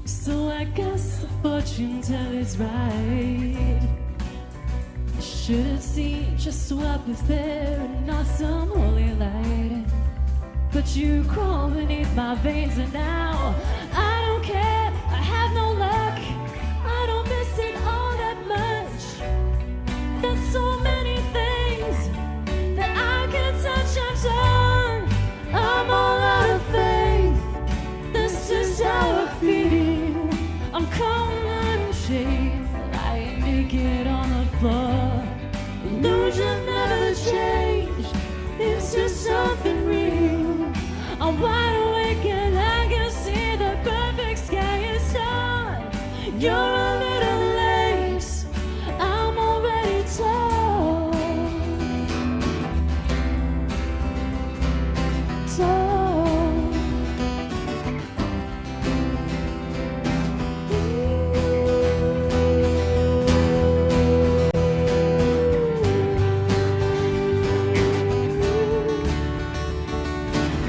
So I guess the fortune teller's right. I should have seen just what was there and not some holy light. But you crawl beneath my veins and now I don't care, I have no luck. I don't miss it all that much. shade, lying naked on the floor. Illusion never changed into something real. I'm wide awake and I can see the perfect sky is done. You're a little lace, I'm already tall.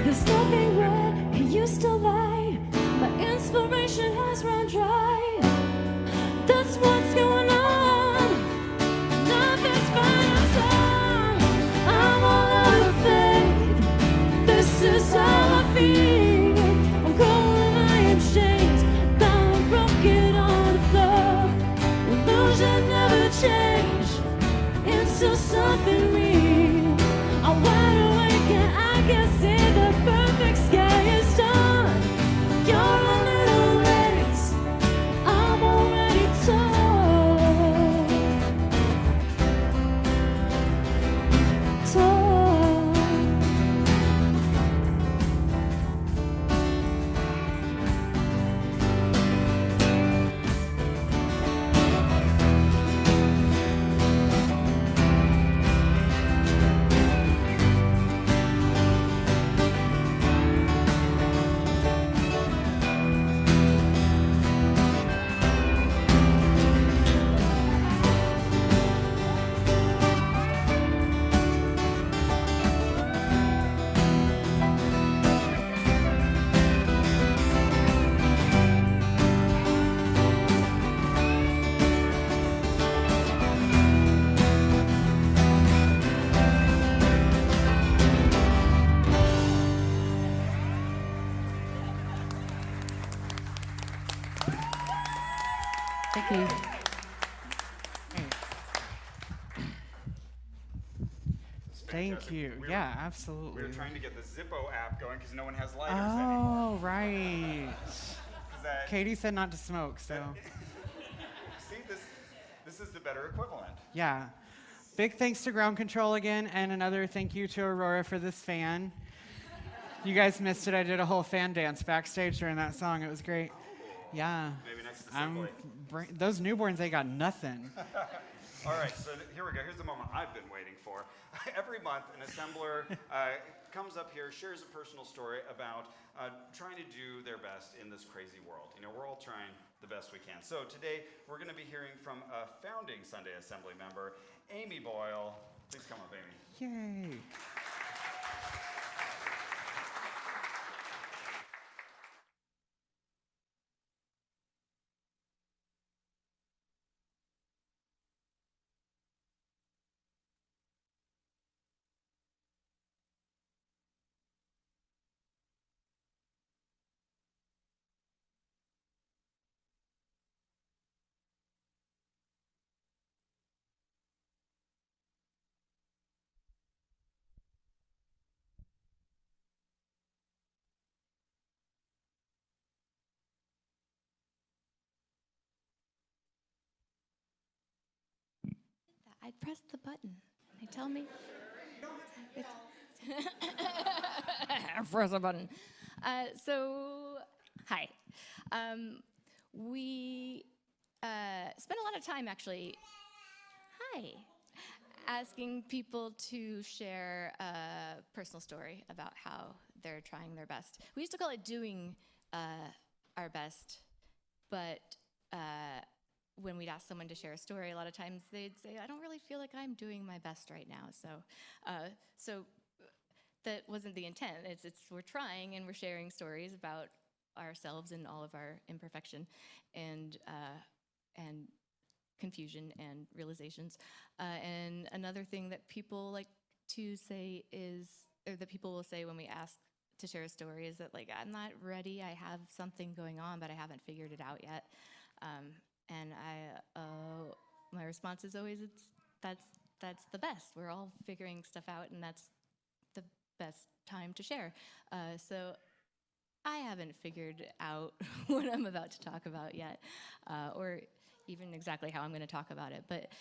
There's nothing where he used to lie. My inspiration has run dry. That's what's going on. Nothing's fine on. I'm all out of faith. This is how I feel. I'm cold and I am shamed. Bound broken on the floor. Illusion never changed into something real. I'm wide awake and I can see the perfect sky is done. You're a little lace, I'm already tall. Tall. Thank you. Thank you. Yeah, absolutely. We were trying to get the Zippo app going because no one has lighters Oh, right. that- Katie said not to smoke, so. See, this is the better equivalent. Yeah. Big thanks to Ground Control again, and another thank you to Aurora for this fan. You guys missed it. I did a whole fan dance backstage during that song. It was great. Yeah. Maybe next assembly. Those newborns, they got nothing. All right, so here we go. Here's the moment I've been waiting for. Every month, an assembler comes up here, shares a personal story about trying to do their best in this crazy world. You know, we're all trying the best we can. So today, we're going to be hearing from a founding Sunday Assembly member, Amy Boyle. Please come up, Amy. Yay. I pressed the button. They tell me. Press the button. Hi. We spent a lot of time actually. Hi. Asking people to share a personal story about how they're trying their best. We used to call it doing our best, but when we'd ask someone to share a story, a lot of times they'd say, I don't really feel like I'm doing my best right now. So that wasn't the intent. It's we're trying and we're sharing stories about ourselves and all of our imperfection and confusion and realizations. And another thing that people like to say is, or that people will say when we ask to share a story is that, like, I'm not ready, I have something going on, but I haven't figured it out yet. And my response is always, that's the best. We're all figuring stuff out, and that's the best time to share. So I haven't figured out what I'm about to talk about yet, or even exactly how I'm going to talk about it, but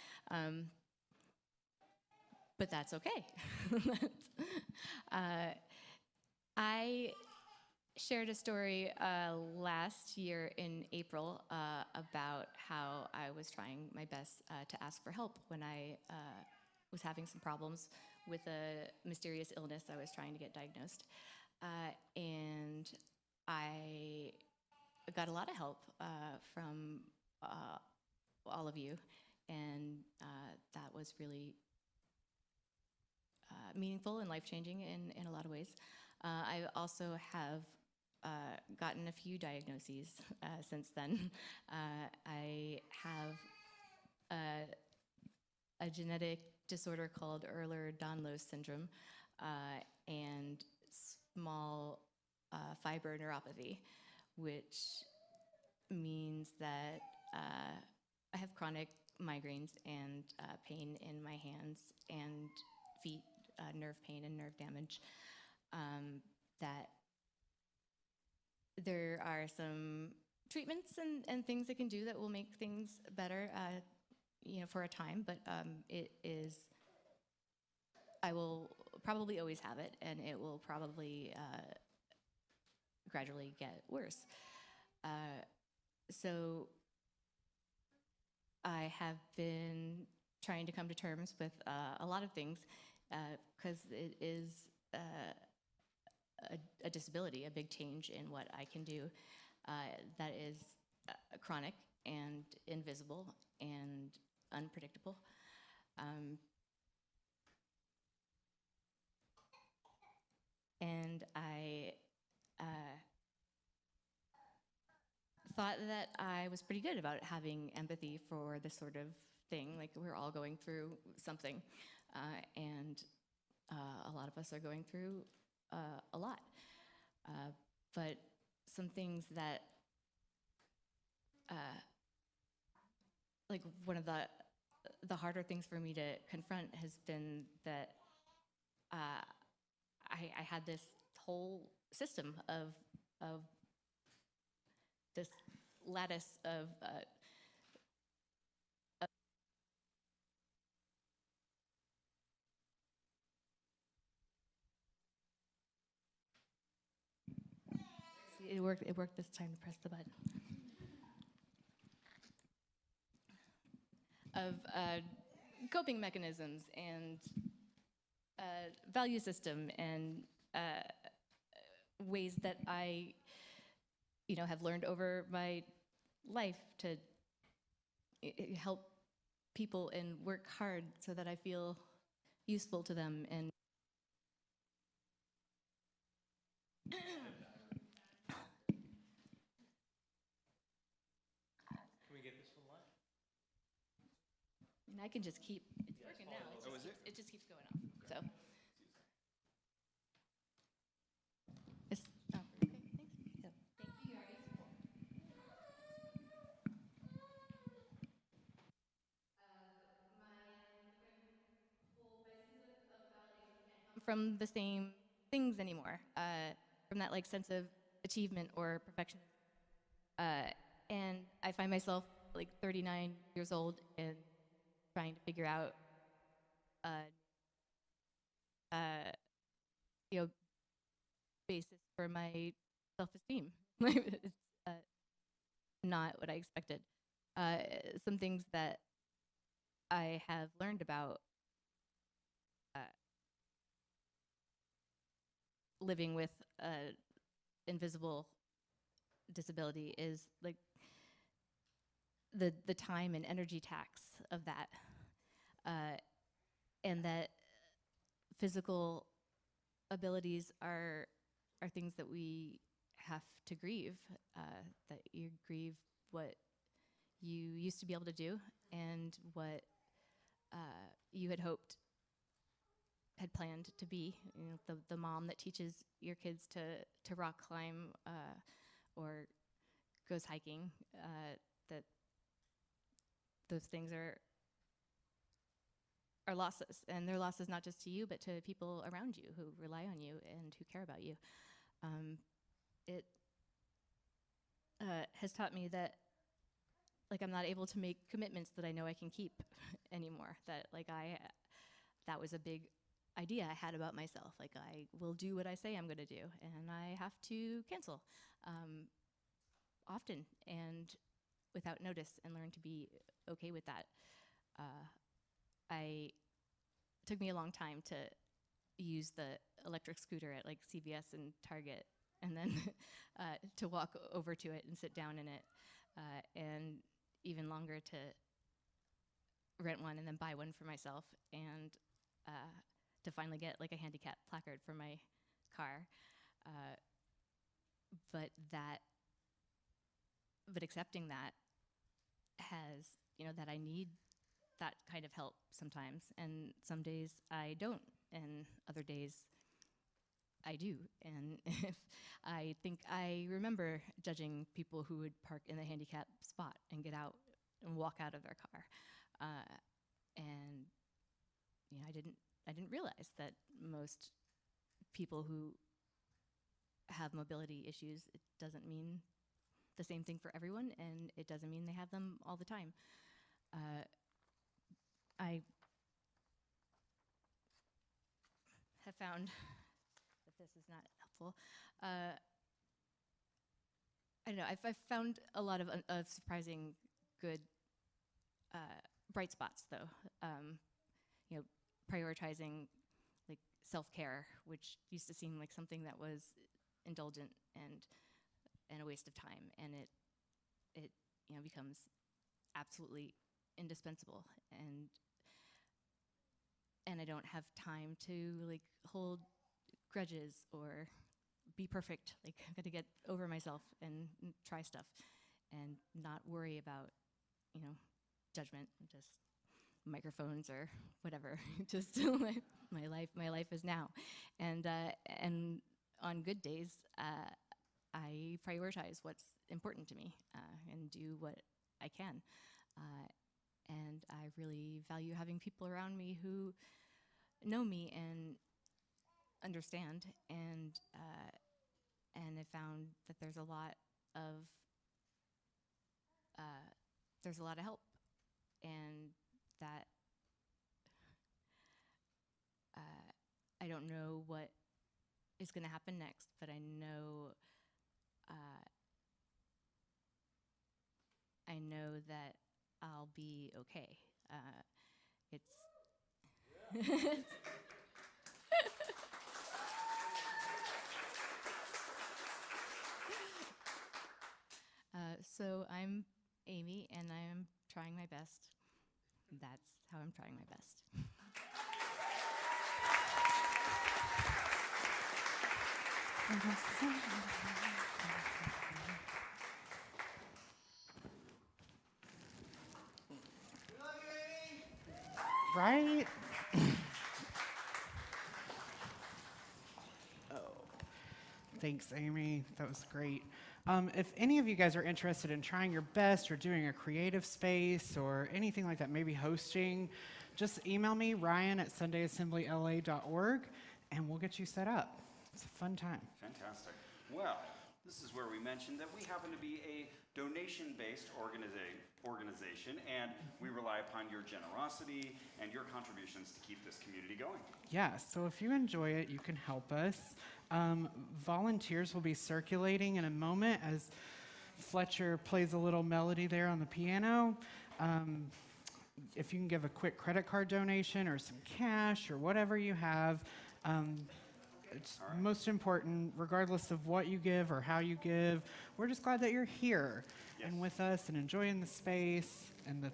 that's okay. I shared a story last year in April about how I was trying my best to ask for help when I was having some problems with a mysterious illness I was trying to get diagnosed. And I got a lot of help from all of you, and that was really meaningful and life-changing in a lot of ways. I also have gotten a few diagnoses since then. I have a genetic disorder called Ehlers-Danlos syndrome and small fiber neuropathy, which means that I have chronic migraines and pain in my hands and feet, nerve pain and nerve damage. That there are some treatments and things I can do that will make things better, for a time, but I will probably always have it, and it will probably gradually get worse. So I have been trying to come to terms with a lot of things because it is a disability, a big change in what I can do that is chronic and invisible and unpredictable. And I thought that I was pretty good about having empathy for this sort of thing. Like, we're all going through something, and a lot of us are going through a lot. But some things that, like, one of the harder things for me to confront has been that I had this whole system of this lattice of see, it worked this time to press the button. Of coping mechanisms and value system and ways that I, have learned over my life to help people and work hard so that I feel useful to them. And can we get this one live? and I can just keep, it's working now, it just keeps going off, so. It's, oh, okay, thanks. Yeah. Thank you, guys. From the same things anymore, from that like sense of achievement or perfection. And I find myself like 39 years old and trying to figure out, basis for my self-esteem. It's not what I expected. Some things that I have learned about living with invisible disability is like the time and energy tax of that, and that physical abilities are things that we have to grieve, that you grieve what you used to be able to do and what you had hoped, had planned to be. The mom that teaches your kids to rock climb or goes hiking, that those things are losses, and they're losses not just to you, but to people around you who rely on you and who care about you. It has taught me that, like I'm not able to make commitments that I know I can keep anymore. That that was a big idea I had about myself. Like I will do what I say I'm going to do, and I have to cancel often and without notice, and learn to be okay with that. It took me a long time to use the electric scooter at like CVS and Target, and then to walk over to it and sit down in it, and even longer to rent one and then buy one for myself, and to finally get like a handicap placard for my car. But accepting that has, that I need that kind of help sometimes, and some days I don't, and other days I do. And if I think I remember judging people who would park in the handicap spot and get out and walk out of their car, and I didn't realize that most people who have mobility issues, it doesn't mean the same thing for everyone, and it doesn't mean they have them all the time. I have found that this is not helpful. I don't know. I've found a lot of surprising good bright spots, though. Prioritizing like self-care, which used to seem like something that was indulgent and a waste of time, and it becomes absolutely indispensable, and I don't have time to like hold grudges or be perfect. Like I've got to get over myself and try stuff and not worry about judgment, just microphones or whatever. Just my life is now, and on good days I prioritize what's important to me and do what I can. And I really value having people around me who know me and understand, and I found that there's a lot of help, and that I don't know what is going to happen next, but I know that I'll be okay. So I'm Amy, and I am trying my best. That's how I'm trying my best. Right? Thanks, Amy. That was great. If any of you guys are interested in trying your best or doing a creative space or anything like that, maybe hosting, just email me, ryan@sundayassemblyla.org, and we'll get you set up. It's a fun time. Fantastic. Well, this is where we mentioned that we happen to be a donation-based organization, and we rely upon your generosity and your contributions to keep this community going. Yeah, so if you enjoy it, you can help us. Volunteers will be circulating in a moment as Fletcher plays a little melody there on the piano. If you can give a quick credit card donation or some cash or whatever you have, it's most important, regardless of what you give or how you give. We're just glad that you're here and with us and enjoying the space and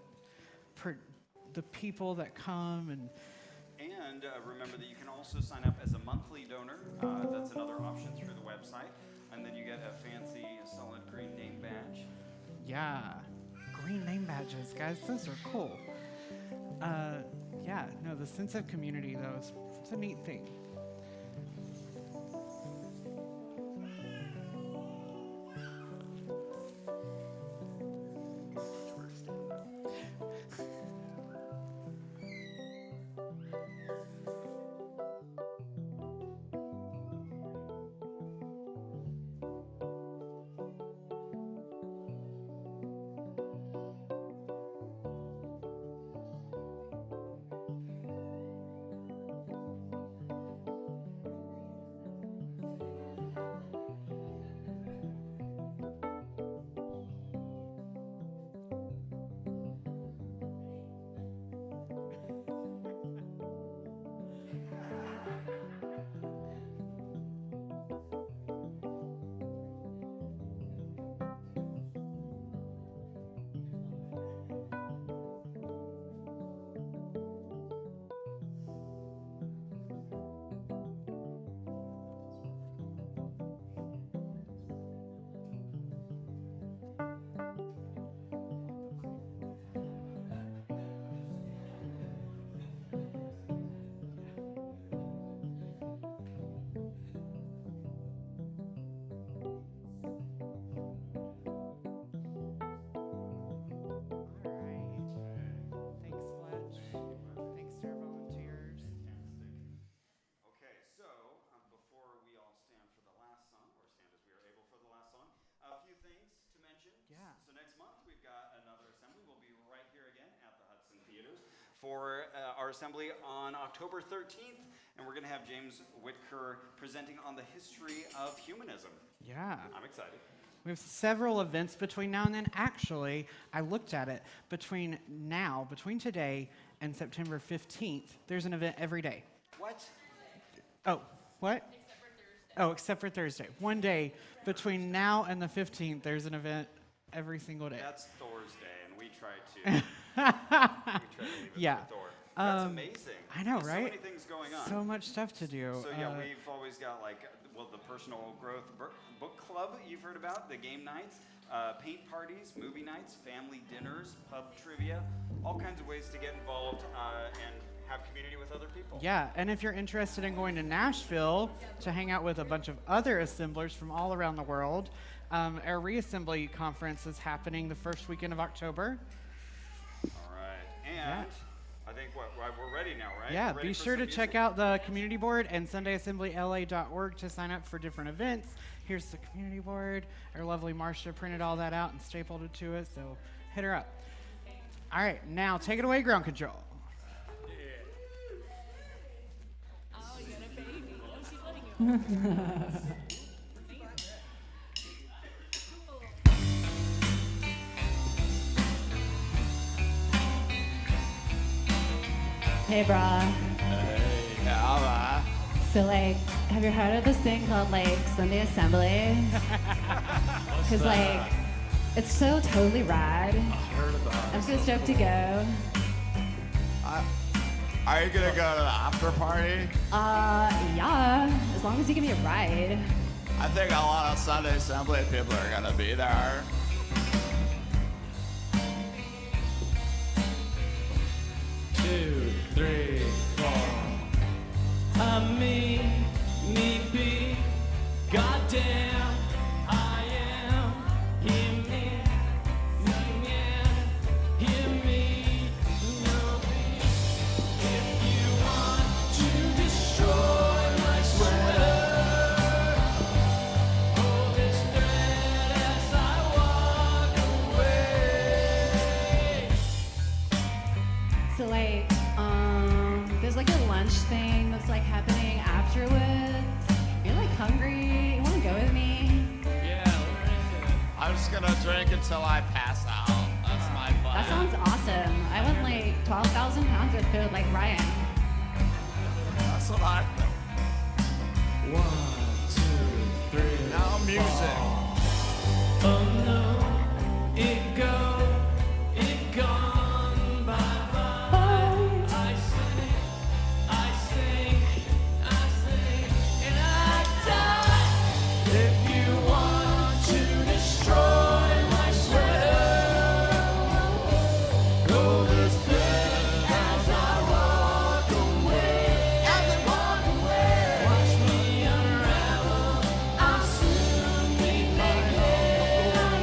the people that come. And remember that you can also sign up as a monthly donor. That's another option through the website. And then you get a fancy, solid green name badge. Yeah, green name badges, guys. Those are cool. The sense of community, though, it's a neat thing. for our assembly on October 13th, and we're going to have James Whitaker presenting on the history of humanism. Yeah. I'm excited. We have several events between now and then. Actually, I looked at it. Between today and September 15th, there's an event every day. What? Oh, what? Except for Thursday. One day between now and the 15th, there's an event every single day. That's Thor's day, and we try to leave it Yeah. for Thor. That's Um, amazing. I know, There's right? So many things going on. So much stuff to do. So yeah, we've always got the personal growth book club you've heard about, the game nights, paint parties, movie nights, family dinners, pub trivia, all kinds of ways to get involved and have community with other people. Yeah, and if you're interested in going to Nashville to hang out with a bunch of other assemblers from all around the world, our reassembly conference is happening the first weekend of October. All right, and I think we're ready now, right? Yeah, Ready be for sure some to check out the community board and sundayassemblyla.org to sign up for different events. Here's the community board. Our lovely Marcia printed all that out and stapled it to us, so hit her up. All right, now take it away, ground control. Hey, brah. Hey, yeah, So, like, have you heard of this thing called, like, Sunday Assembly? Because, like, it's so totally rad. heard about it. I'm so stoked to go. Are you gonna go to the after party? Yeah, as long as you give me a ride. I think a lot of Sunday Assembly people are gonna be there. Two, three, four. Me be. Goddamn, I am. Hear me, hear me, know me. If you want to destroy my sweater, hold this thread as I walk away. So, like, there's, like, a lunch thing that's, like, happening afterwards. You're, like, hungry. You want to go with me? Yeah, I'm just gonna drink until I pass out. That's my plan. That sounds awesome. I want, like, 12,000 pounds of food like Ryan. That's what I think. 1, 2, 3. Now music. Oh no, it gone bye. I sing, and I die. If you want to destroy my sweater, go this thread as I walk away. Watch me unravel. I'll soon be naked.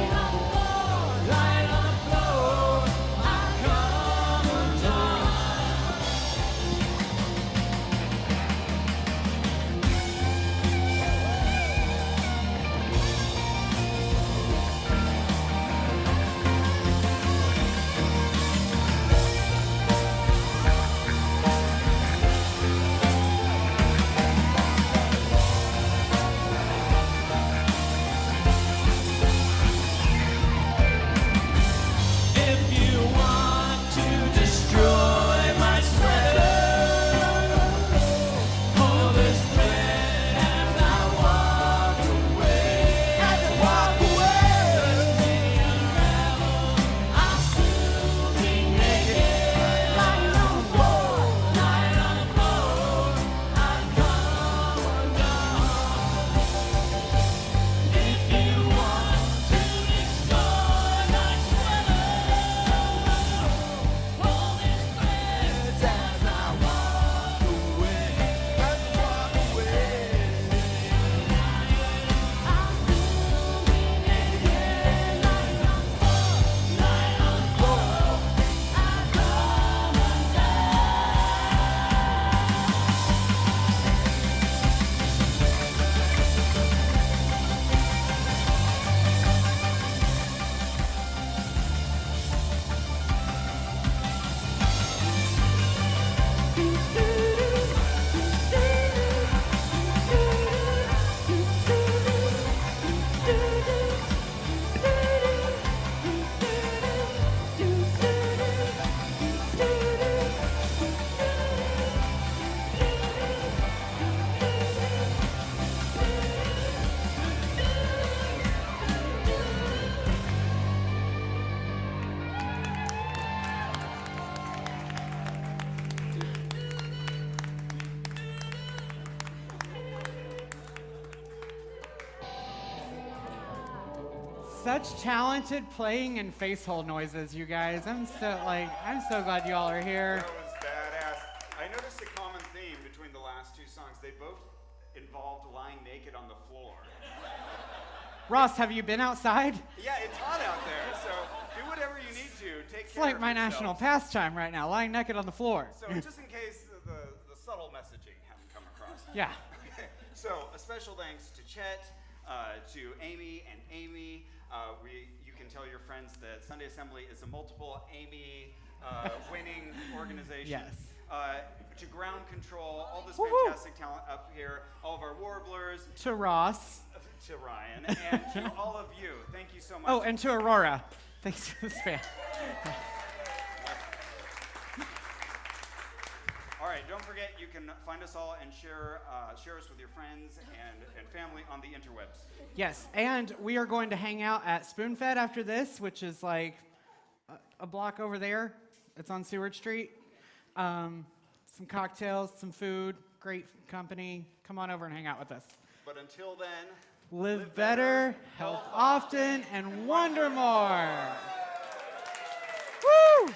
such talented playing and face hole noises, you guys. I'm so glad you all are here. That was badass. I noticed a common theme between the last two songs. They both involved lying naked on the floor. Ross, have you been outside? Yeah, it's hot out there, so do whatever you need to. Take It's care like of my yourself. national pastime right now, lying naked on the floor. So just in case the subtle messaging hadn't come across. Yeah. Okay. So a special thanks to Chet, to Amy and Amy. You can tell your friends that Sunday Assembly is a multiple Amy winning organization. Yes. To Ground Control, all this Woohoo. fantastic talent up here, all of our warblers. To Ross. To Ryan, and to all of you. Thank you so much. Oh, and to Aurora. Thanks for this fan. All right, don't forget, you can find us all and share us with your friends and family on the interwebs. Yes, and we are going to hang out at Spoonfed after this, which is like a block over there. It's on Seward Street. Some cocktails, some food, great company. Come on over and hang out with us. But until then, Live better, help often, and wonder more. Woo!